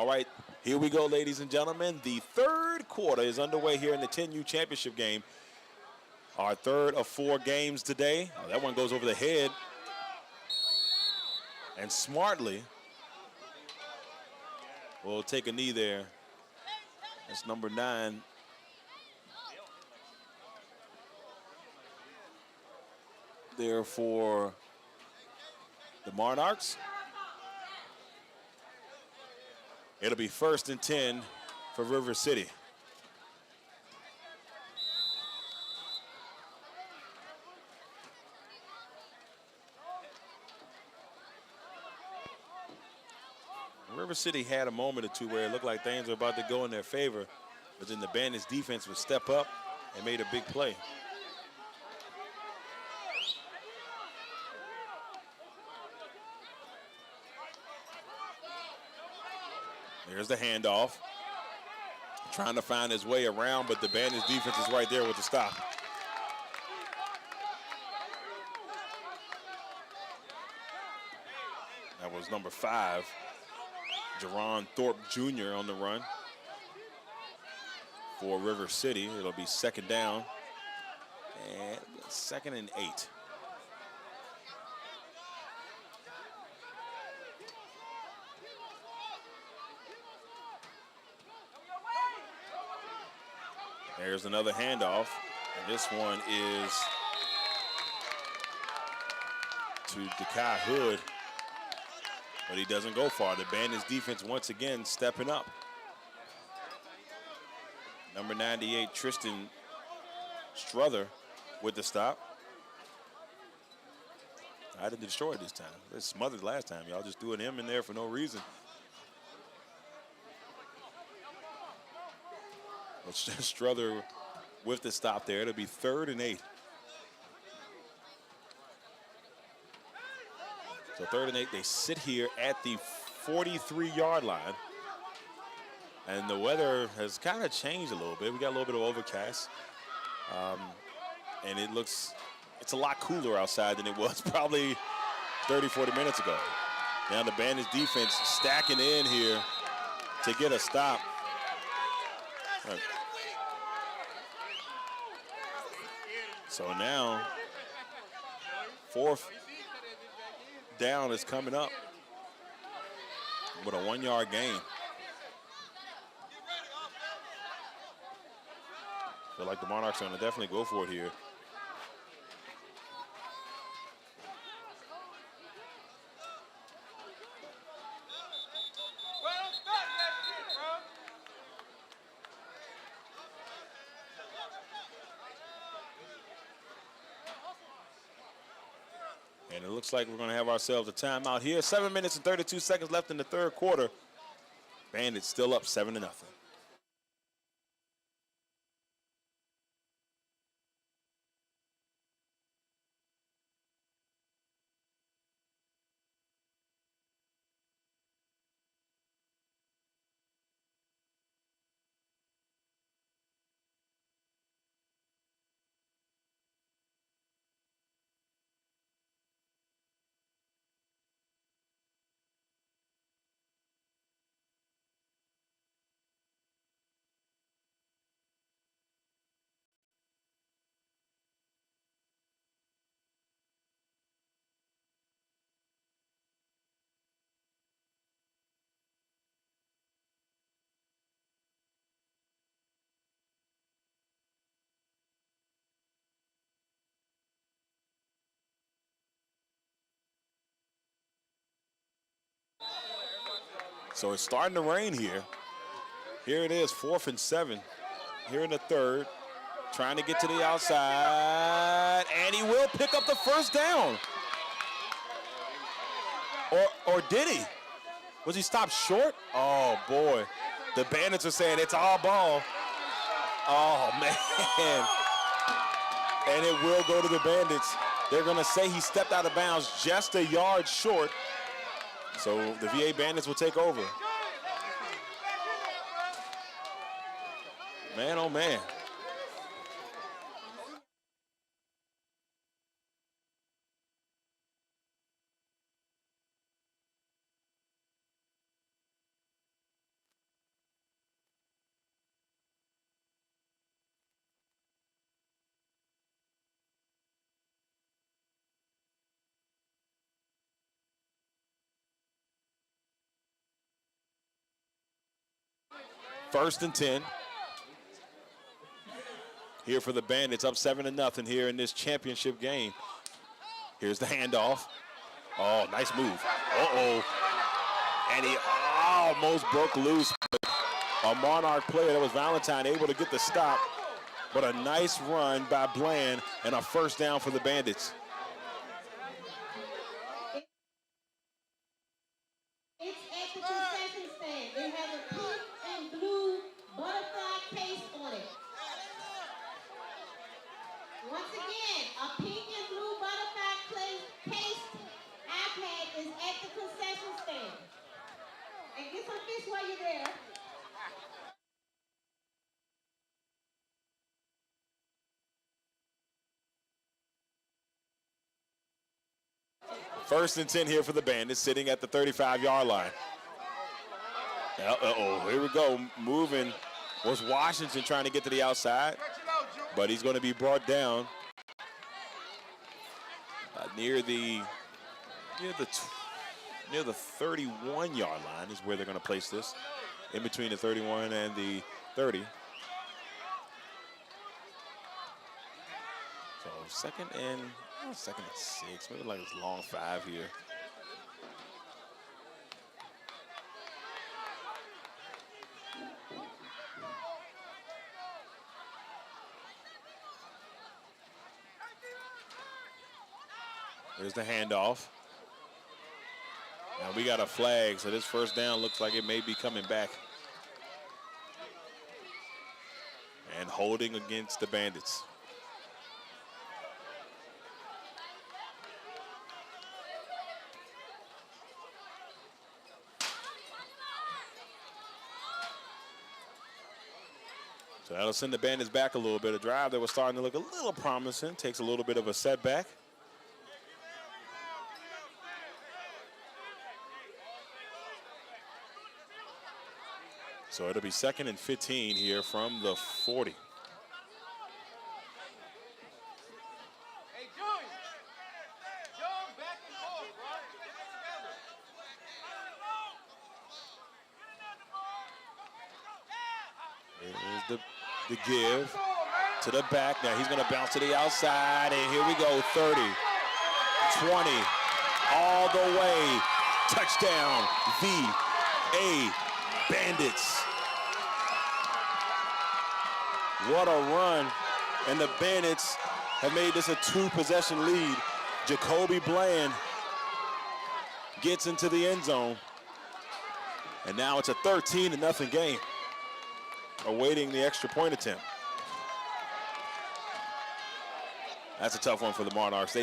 All right, here we go, ladies and gentlemen. The third quarter is underway here in the 10U championship game. Our third of 4 games today. Oh, that one goes over the head. And smartly, we'll take a knee there. That's number 9. There for the Monarchs. It'll be 1st and 10 for River City. River City had a moment or two where it looked like things were about to go in their favor, but then the Bandits defense would step up and made a big play. There's the handoff. Trying to find his way around, but the Bandits defense is right there with the stop. That was number 5, Jerron Thorpe Jr. on the run for River City. It'll be 2nd down and 2nd and 8. There's another handoff, and this one is to Dekai Hood, but he doesn't go far. The Bandits defense once again stepping up. Number 98, Tristan Struther with the stop. I didn't destroy it this time. It smothered last time. Y'all just threw him in there for no reason. But Struther with the stop there. It'll be 3rd and 8. So 3rd and 8, they sit here at the 43-yard line. And the weather has kind of changed a little bit. We got a little bit of overcast. And it's a lot cooler outside than it was probably 30, 40 minutes ago. Now the Bandits defense stacking in here to get a stop. Right. So now, 4th down is coming up with a 1-yard gain. Feel like the Monarchs are going to definitely go for it here. And it looks like we're going to have ourselves a timeout here. 7 minutes and 32 seconds left in the third quarter. Bandits still up 7-0. So it's starting to rain here. Here it is, 4th and 7. Here in the third. Trying to get to the outside. And he will pick up the 1st down. Or did he? Was he stopped short? Oh, boy. The Bandits are saying it's all ball. Oh, man. And it will go to the Bandits. They're going to say he stepped out of bounds just a yard short. So the VA Bandits will take over. Man, oh, man. First and 10. Here for the Bandits, up 7-0 here in this championship game. Here's the handoff. Oh, nice move. Uh-oh. And he almost broke loose. A Monarch player, that was Valentine, able to get the stop. But a nice run by Bland and a first down for the Bandits. It's at the concession stand. It has a pink and blue butterfly case on it. Once again, a pink and blue butterfly case iPad is at the concession stand. And get some fish while you're there. First and 10 here for the Bandits, sitting at the 35-yard line. Uh-oh, here we go. Moving was Washington trying to get to the outside, but he's going to be brought down near the 31-yard line is where they're going to place this, in between the 31 and the 30. So second and 6, maybe like this long 5 here. There's the handoff. Now we got a flag, so this first down looks like it may be coming back. And holding against the Bandits. So that'll send the Bandits back a little bit. A drive that was starting to look a little promising. Takes a little bit of a setback. So it'll be 2nd and 15 here from the 40. Here's the give to the back. Now he's going to bounce to the outside, and here we go, 30, 20, all the way. Touchdown, VA Bandits. What a run. And the Bandits have made this a 2-possession lead. Jacoby Bland gets into the end zone. And now it's a 13-0 game, awaiting the extra point attempt. That's a tough one for the Monarchs.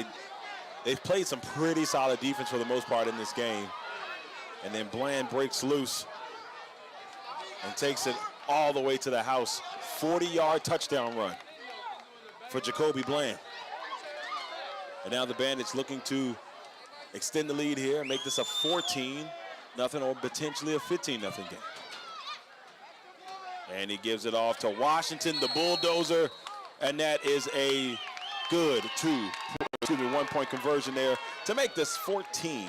They've played some pretty solid defense for the most part in this game. And then Bland breaks loose and takes it all the way to the house. 40-yard touchdown run for Jacoby Bland. And now the Bandits looking to extend the lead here and make this a 14-0 or potentially a 15-0 game. And he gives it off to Washington, the bulldozer, and that is a good 1-point conversion there to make this 14-0.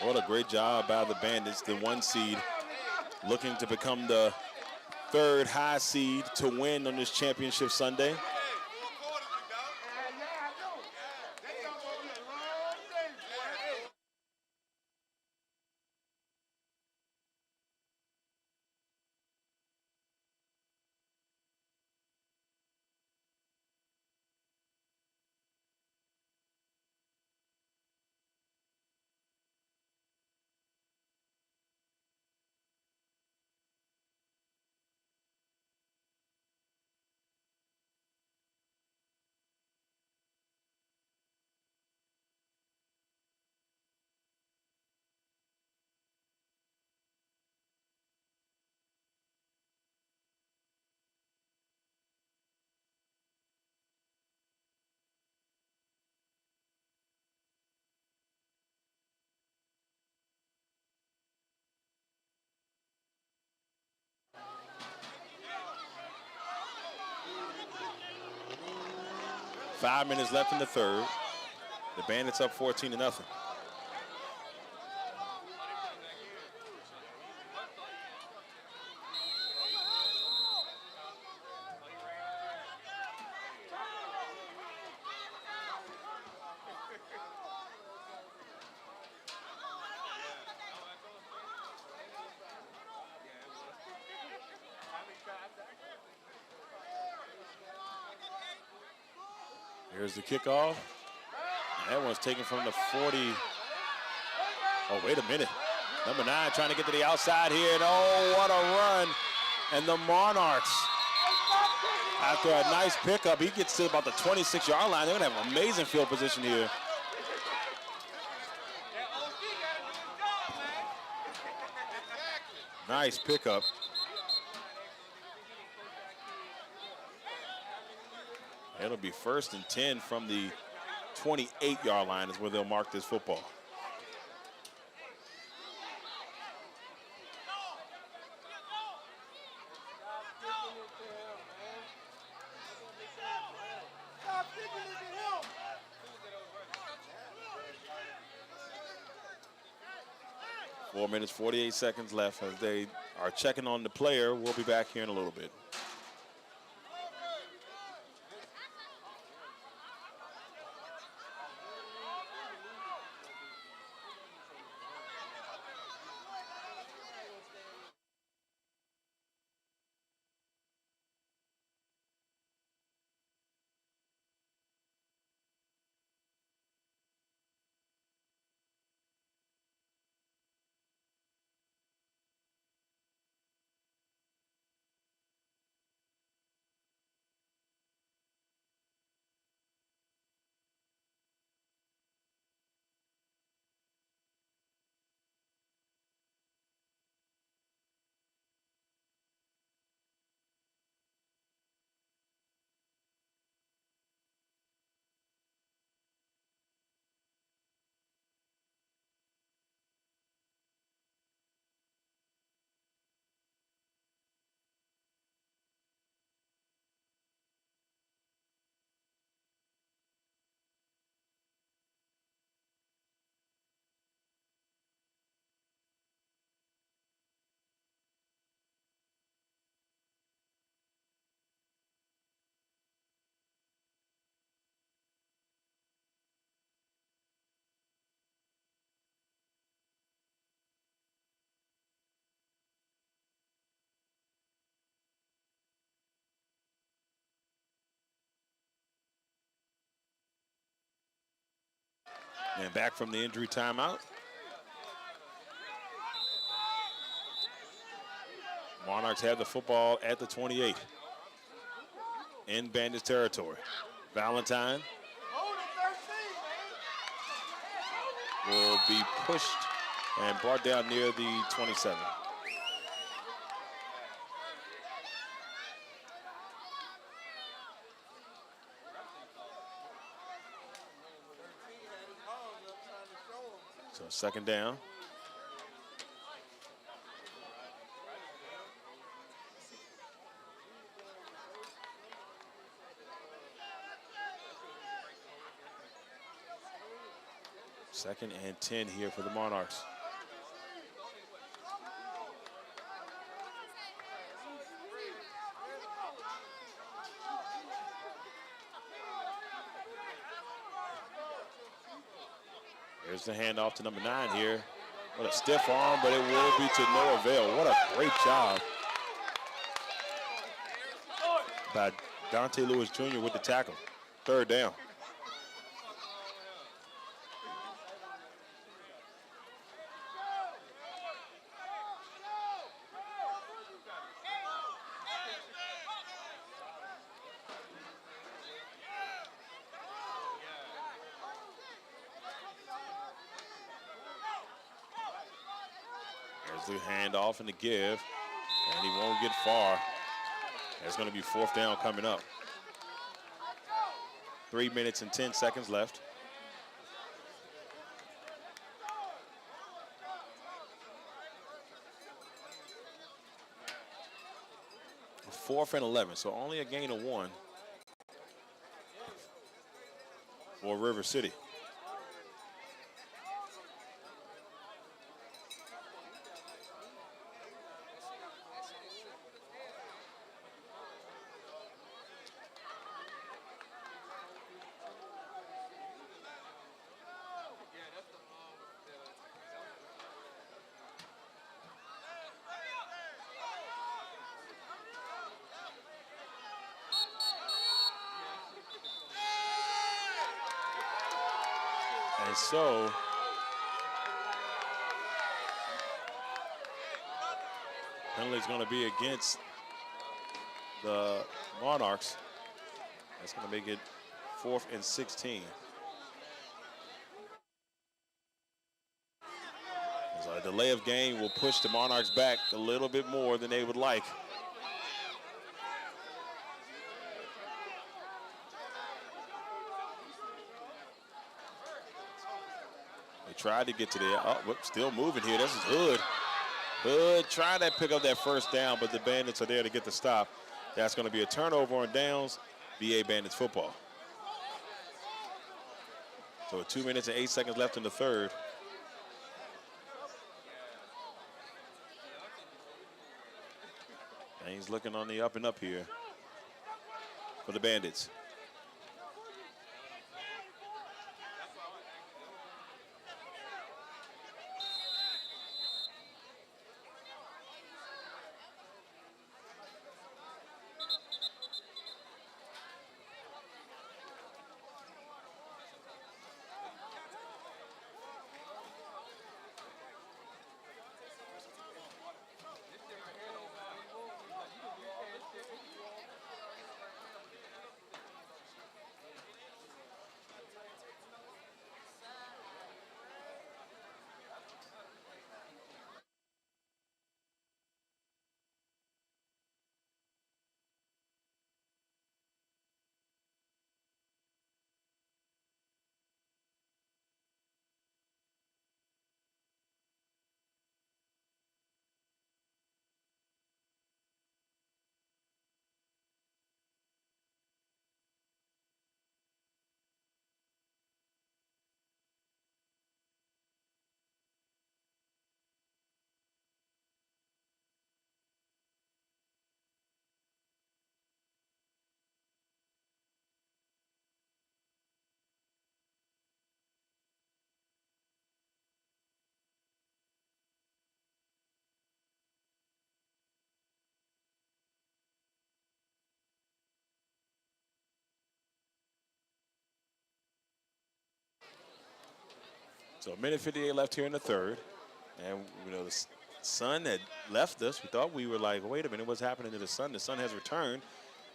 What a great job by the Bandits, the 1 seed, looking to become the 3rd high seed to win on this championship Sunday. 5 minutes left in the third. The Bandits up 14-0. Here's the kickoff. That one's taken from the 40. Oh, wait a minute. Number 9 trying to get to the outside here. And oh, what a run. And the Monarchs, after a nice pickup, he gets to about the 26-yard line. They're going to have amazing field position here. Nice pickup. It'll be 1st and 10 from the 28-yard line is where they'll mark this football. Four minutes, 48 seconds left as they are checking on the player. We'll be back here in a little bit. And back from the injury timeout. Monarchs have the football at the 28 in Bandits territory. Valentine will be pushed and brought down near the 27. So 2nd down. Second and 10 here for the Monarchs. Here's the handoff to number 9 here. What a stiff arm, but it will be to no avail. What a great job by Dante Lewis Jr. with the tackle. 3rd down. The handoff and the give, and he won't get far. There's going to be 4th down coming up. 3 minutes and 10 seconds left. Fourth and 11, so only a gain of 1. or River City. And so penalty is going to be against the Monarchs. That's going to make it 4th and 16. So a delay of game will push the Monarchs back a little bit more than they would like. They tried to get to there. Oh, still moving here. This is Hood. Hood trying to pick up that first down, but the Bandits are there to get the stop. That's going to be a turnover on downs. VA Bandits football. So 2 minutes and 8 seconds left in the third. And he's looking on the up and up here for the Bandits. So a minute 58 left here in the third. And, you know, the sun had left us. We thought we were like, wait a minute, what's happening to the sun? The sun has returned.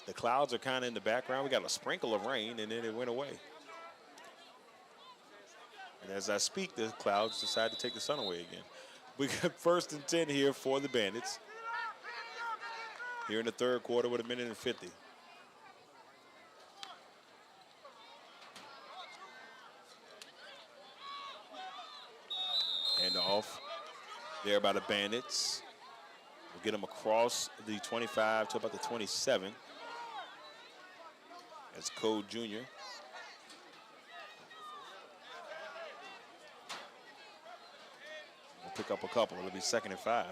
The clouds are kind of in the background. We got a sprinkle of rain, and then it went away. And as I speak, the clouds decide to take the sun away again. We got 1st and 10 here for the Bandits. Here in the third quarter with a minute and 50. And off there by the Bandits. We'll get them across the 25 to about the 27. That's Code Jr. We'll pick up a couple. It'll be 2nd and 5.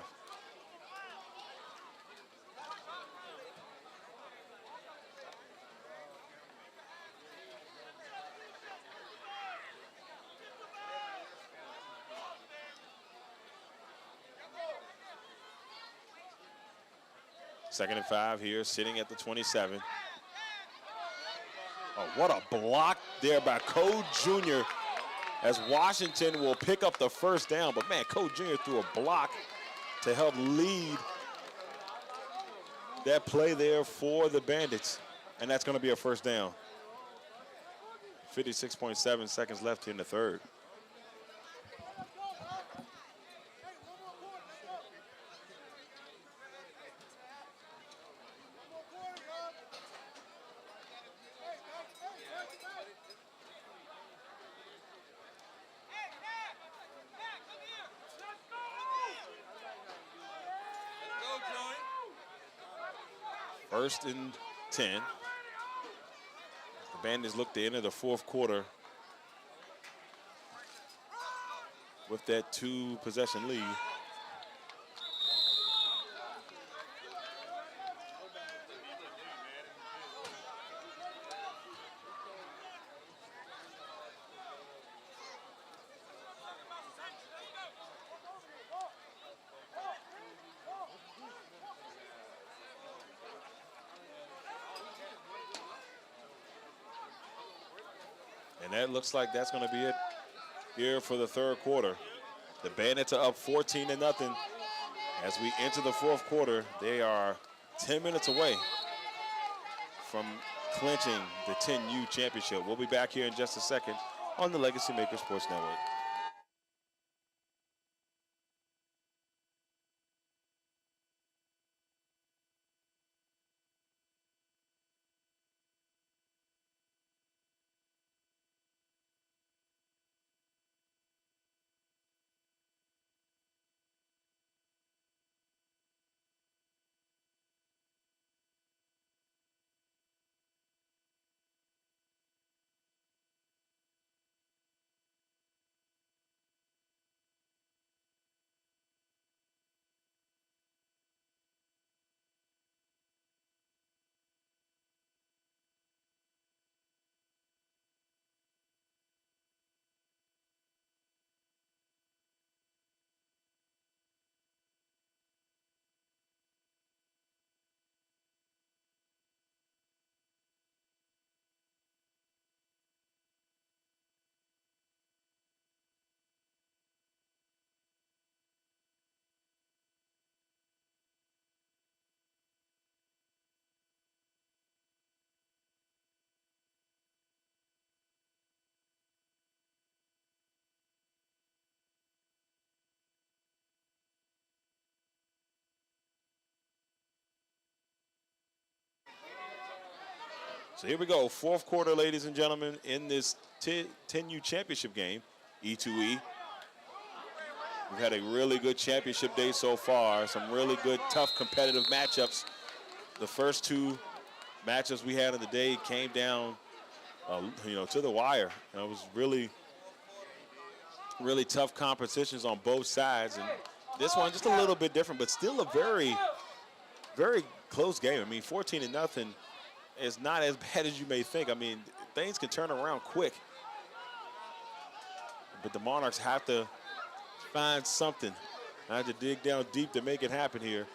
Second and 5 here, sitting at the 27. Oh, what a block there by Code Jr. as Washington will pick up the first down. But, man, Code Jr. threw a block to help lead that play there for the Bandits. And that's going to be a first down. 56.7 seconds left here in the third. First and 10. The Bandits look to enter the fourth quarter with that 2-possession lead. And that looks like that's going to be it here for the third quarter. The Bandits are up 14-0. As we enter the fourth quarter, they are 10 minutes away from clinching the 10U championship. We'll be back here in just a second on the LegacyMaker Sports Network. So here we go, fourth quarter, ladies and gentlemen, in this 10U championship game, E2E. We've had a really good championship day so far, some really good, tough, competitive matchups. The first 2 matchups we had of the day came down, to the wire. It was really, really tough competitions on both sides. And this one just a little bit different, but still a very, very close game. I mean, 14-0. It's not as bad as you may think. I mean, things can turn around quick. But the Monarchs have to find something. I have to dig down deep to make it happen here.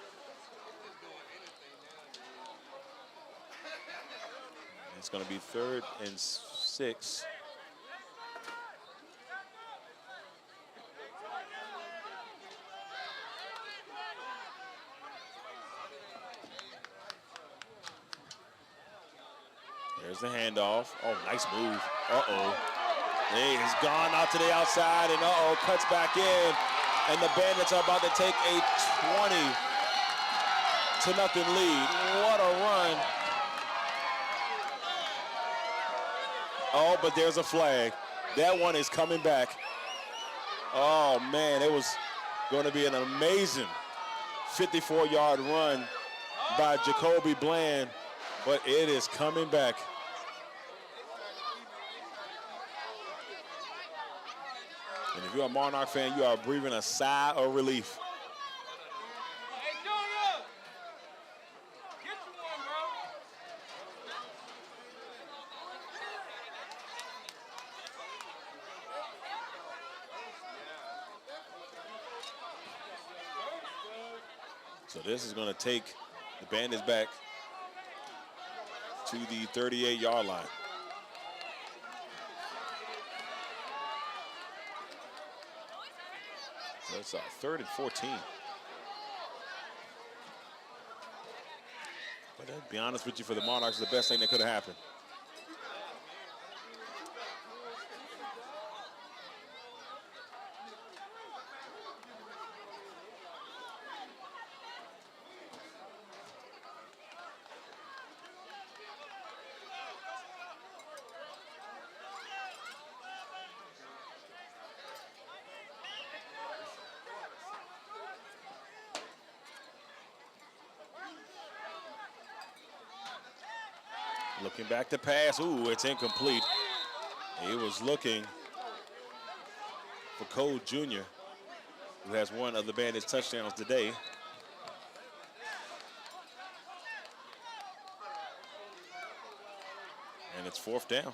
It's going to be 3rd and 6. There's the handoff. Oh, nice move. Uh-oh. Hey, he's gone out to the outside, and cuts back in. And the Bandits are about to take a 20-0 lead. What a run. Oh, but there's a flag. That one is coming back. Oh, man, it was going to be an amazing 54-yard run by Jacoby Bland, but it is coming back. And if you're a Monarch fan, you are breathing a sigh of relief. So this is going to take the Bandits back to the 38-yard line. So it's 3rd and 14. But to be honest with you, for the Monarchs, the best thing that could have happened. Looking back to pass. Ooh, it's incomplete. He was looking for Cole Jr., who has one of the Bandits' touchdowns today. And it's 4th down.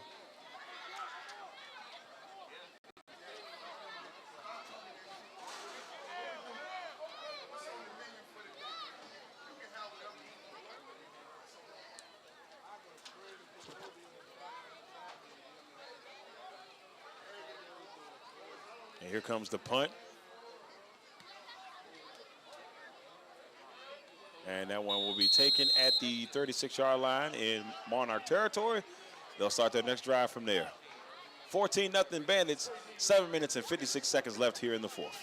And here comes the punt. And that one will be taken at the 36-yard line in Monarch territory. They'll start their next drive from there. 14-0 Bandits, 7 minutes and 56 seconds left here in the 4th.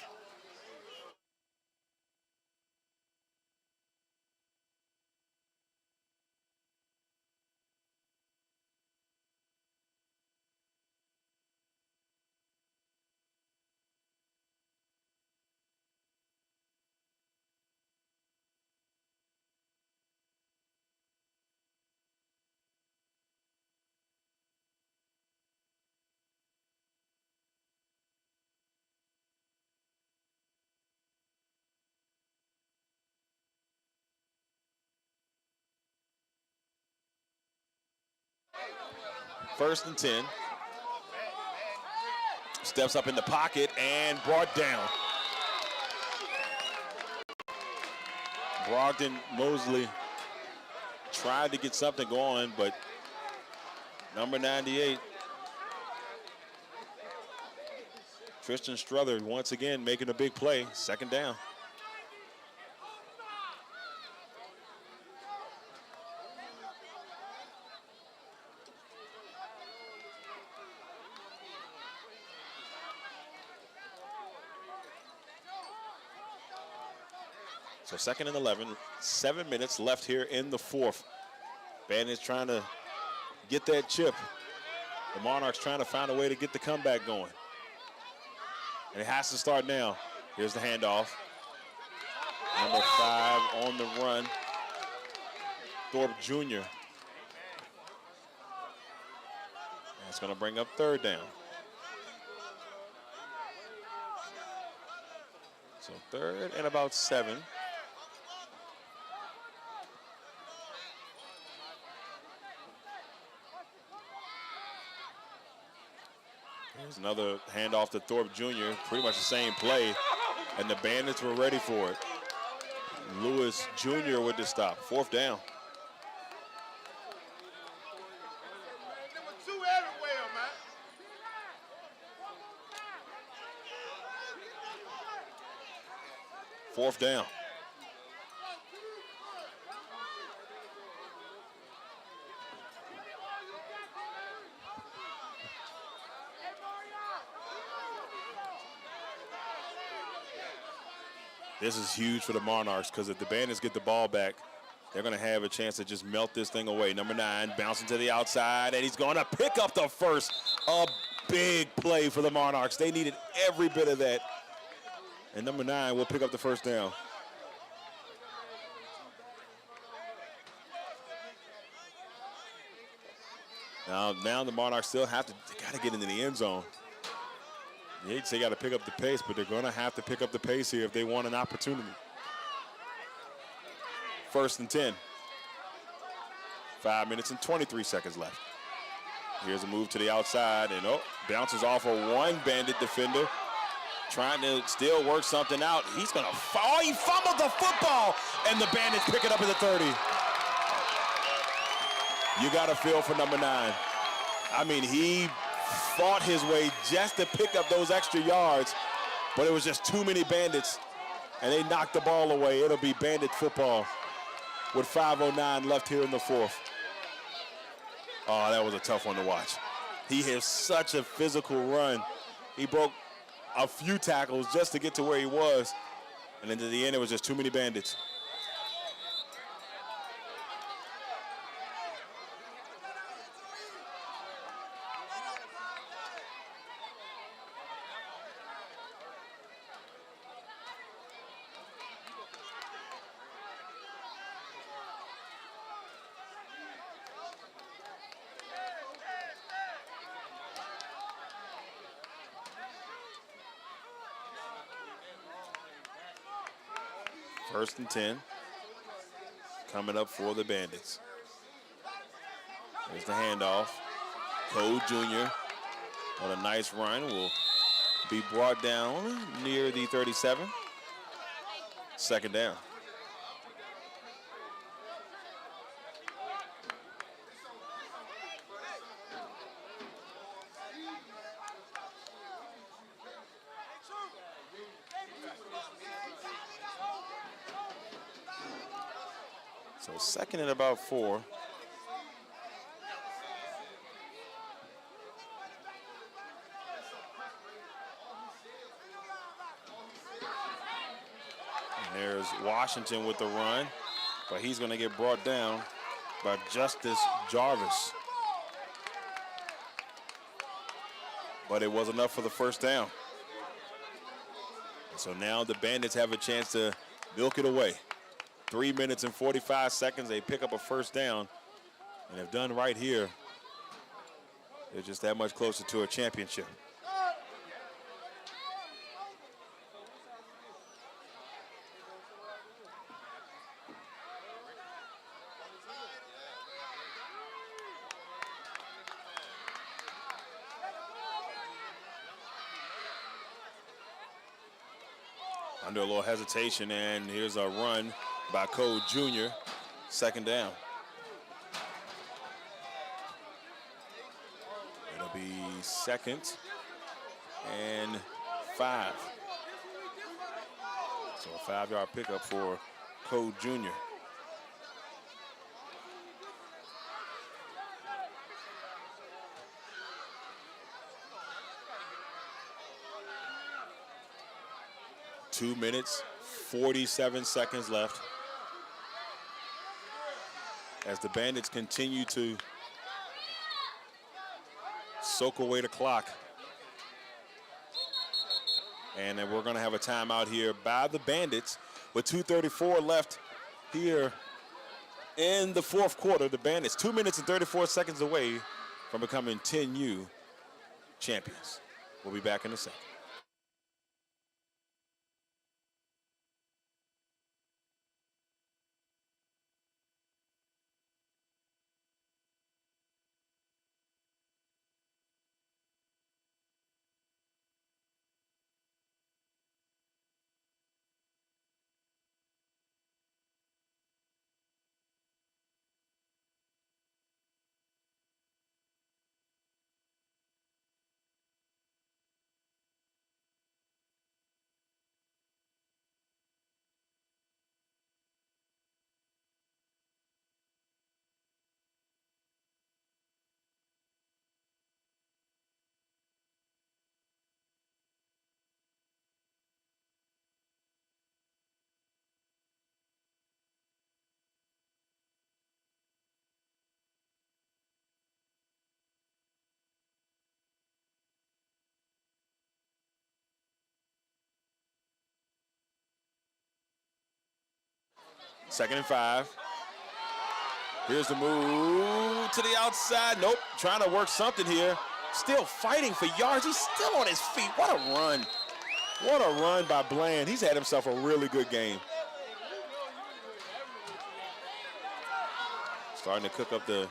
First and 10. Steps up in the pocket and brought down. Brogdon Mosley tried to get something going, but number 98, Tristan Struthers, once again making a big play. 2nd down. So 2nd and 11, 7 minutes left here in the 4th. Bandits trying to get that chip. The Monarchs trying to find a way to get the comeback going. And it has to start now. Here's the handoff. Number 5 on the run, Thorpe Jr. That's going to bring up 3rd down. So 3rd and about 7. Here's another handoff to Thorpe Jr., pretty much the same play, and the Bandits were ready for it. Lewis Jr. with the stop, 4th down. Fourth down. This is huge for the Monarchs because if the Bandits get the ball back, they're going to have a chance to just melt this thing away. Number 9 bouncing to the outside, and he's going to pick up the first. A big play for the Monarchs. They needed every bit of that. And number 9 will pick up the first down. Now the Monarchs still have to, they got to get into the end zone. They got to pick up the pace, but they're going to have to pick up the pace here if they want an opportunity. 1st and 10. 5 minutes and 23 seconds left. Here's a move to the outside, and bounces off of one Bandit defender. Trying to still work something out. He's going to fall. He fumbled the football, and the Bandits pick it up at the 30. You got to feel for number 9. I mean, he fought his way just to pick up those extra yards, but it was just too many Bandits, and they knocked the ball away. It'll be Bandit football with 5:09 left here in the 4th. Oh, that was a tough one to watch. He has such a physical run. He broke a few tackles just to get to where he was, and then to the end, it was just too many Bandits. First and 10. Coming up for the Bandits. There's the handoff. Cole Jr. on a nice run will be brought down near the 37. Second down. So second and about 4. And there's Washington with the run, but he's going to get brought down by Justice Jarvis. But it was enough for the first down. So now the Bandits have a chance to milk it away. 3 minutes and 45 seconds, they pick up a first down. And if done right here, they're just that much closer to a championship. Under a little hesitation, and here's a run by Cole Jr. Second down. It'll be second and 5. So a 5-yard pickup for Cole Jr. Two minutes, 47 seconds left as the Bandits continue to soak away the clock. And then we're going to have a timeout here by the Bandits with 2:34 left here in the fourth quarter. The Bandits 2 minutes and 34 seconds away from becoming 10U champions. We'll be back in a second. Second and 5. Here's the move to the outside. Nope, trying to work something here. Still fighting for yards. He's still on his feet. What a run. What a run by Bland. He's had himself a really good game. Starting to cook up the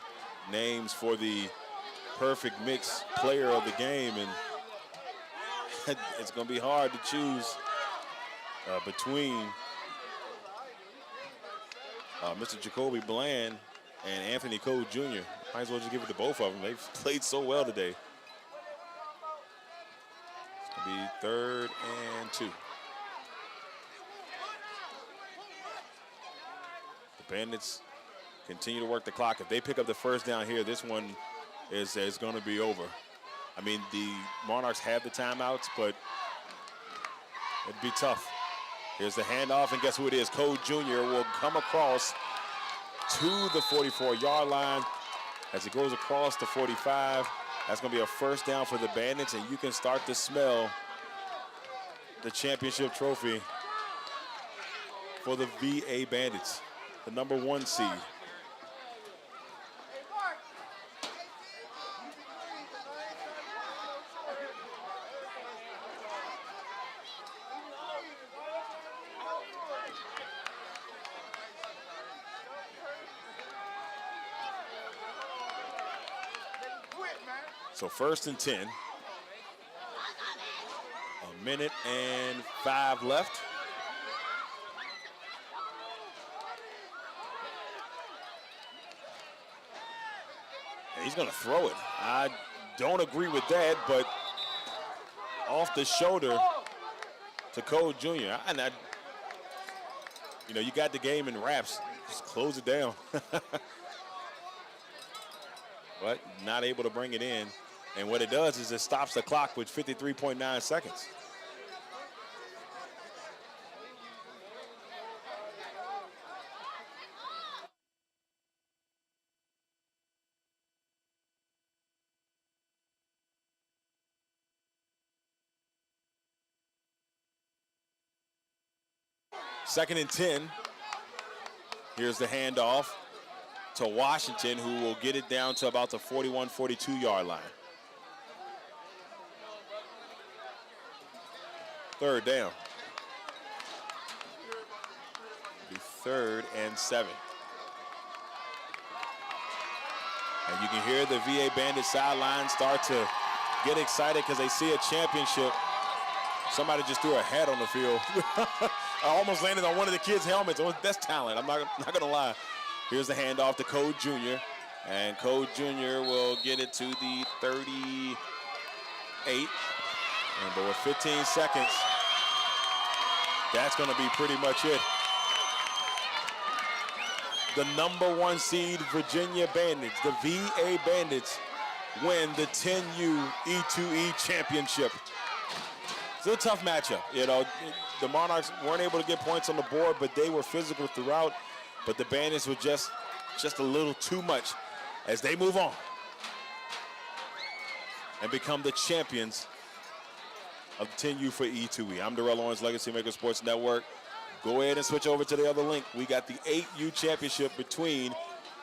names for the perfect mix player of the game, and it's going to be hard to choose between Mr. Jacoby Bland and Anthony Cole Jr. Might as well just give it to both of them. They've played so well today. It's going to be 3rd and 2. The Bandits continue to work the clock. If they pick up the first down here, this one is going to be over. I mean, the Monarchs have the timeouts, but it'd be tough. Here's the handoff, and guess who it is? Cole Jr. will come across to the 44-yard line as he goes across the 45. That's going to be a first down for the Bandits, and you can start to smell the championship trophy for the VA Bandits, the #1 seed. So 1st and 10. A minute and 5 left. And he's going to throw it. I don't agree with that, but off the shoulder to Cole Jr. You know, you got the game in wraps. Just close it down. But not able to bring it in. And what it does is it stops the clock with 53.9 seconds. Second and 10. Here's the handoff to Washington, who will get it down to about the 41, 42-yard line. Third down. Be 3rd and 7. And you can hear the VA Bandits sideline start to get excited because they see a championship. Somebody just threw a hat on the field. I almost landed on one of the kids' helmets. That's talent. I'm not going to lie. Here's the handoff to Code Jr. And Code Jr. will get it to the 38. But with 15 seconds, that's going to be pretty much it. The #1 seed Virginia Bandits, the VA Bandits, win the 10U E2E championship. It's a tough matchup. You know, the Monarchs weren't able to get points on the board, but they were physical throughout. But the Bandits were just a little too much as they move on and become the champions of 10U for E2E. I'm Darrell, Owens, LegacyMaker Sports Network. Go ahead and switch over to the other link. We got the 8U championship between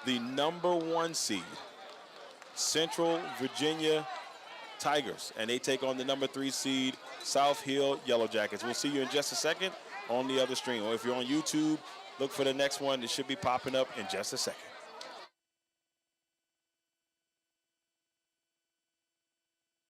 the #1 seed, Central Virginia Tigers, and they take on the #3 seed, South Hill Yellow Jackets. We'll see you in just a second on the other stream. Or if you're on YouTube, look for the next one. It should be popping up in just a second.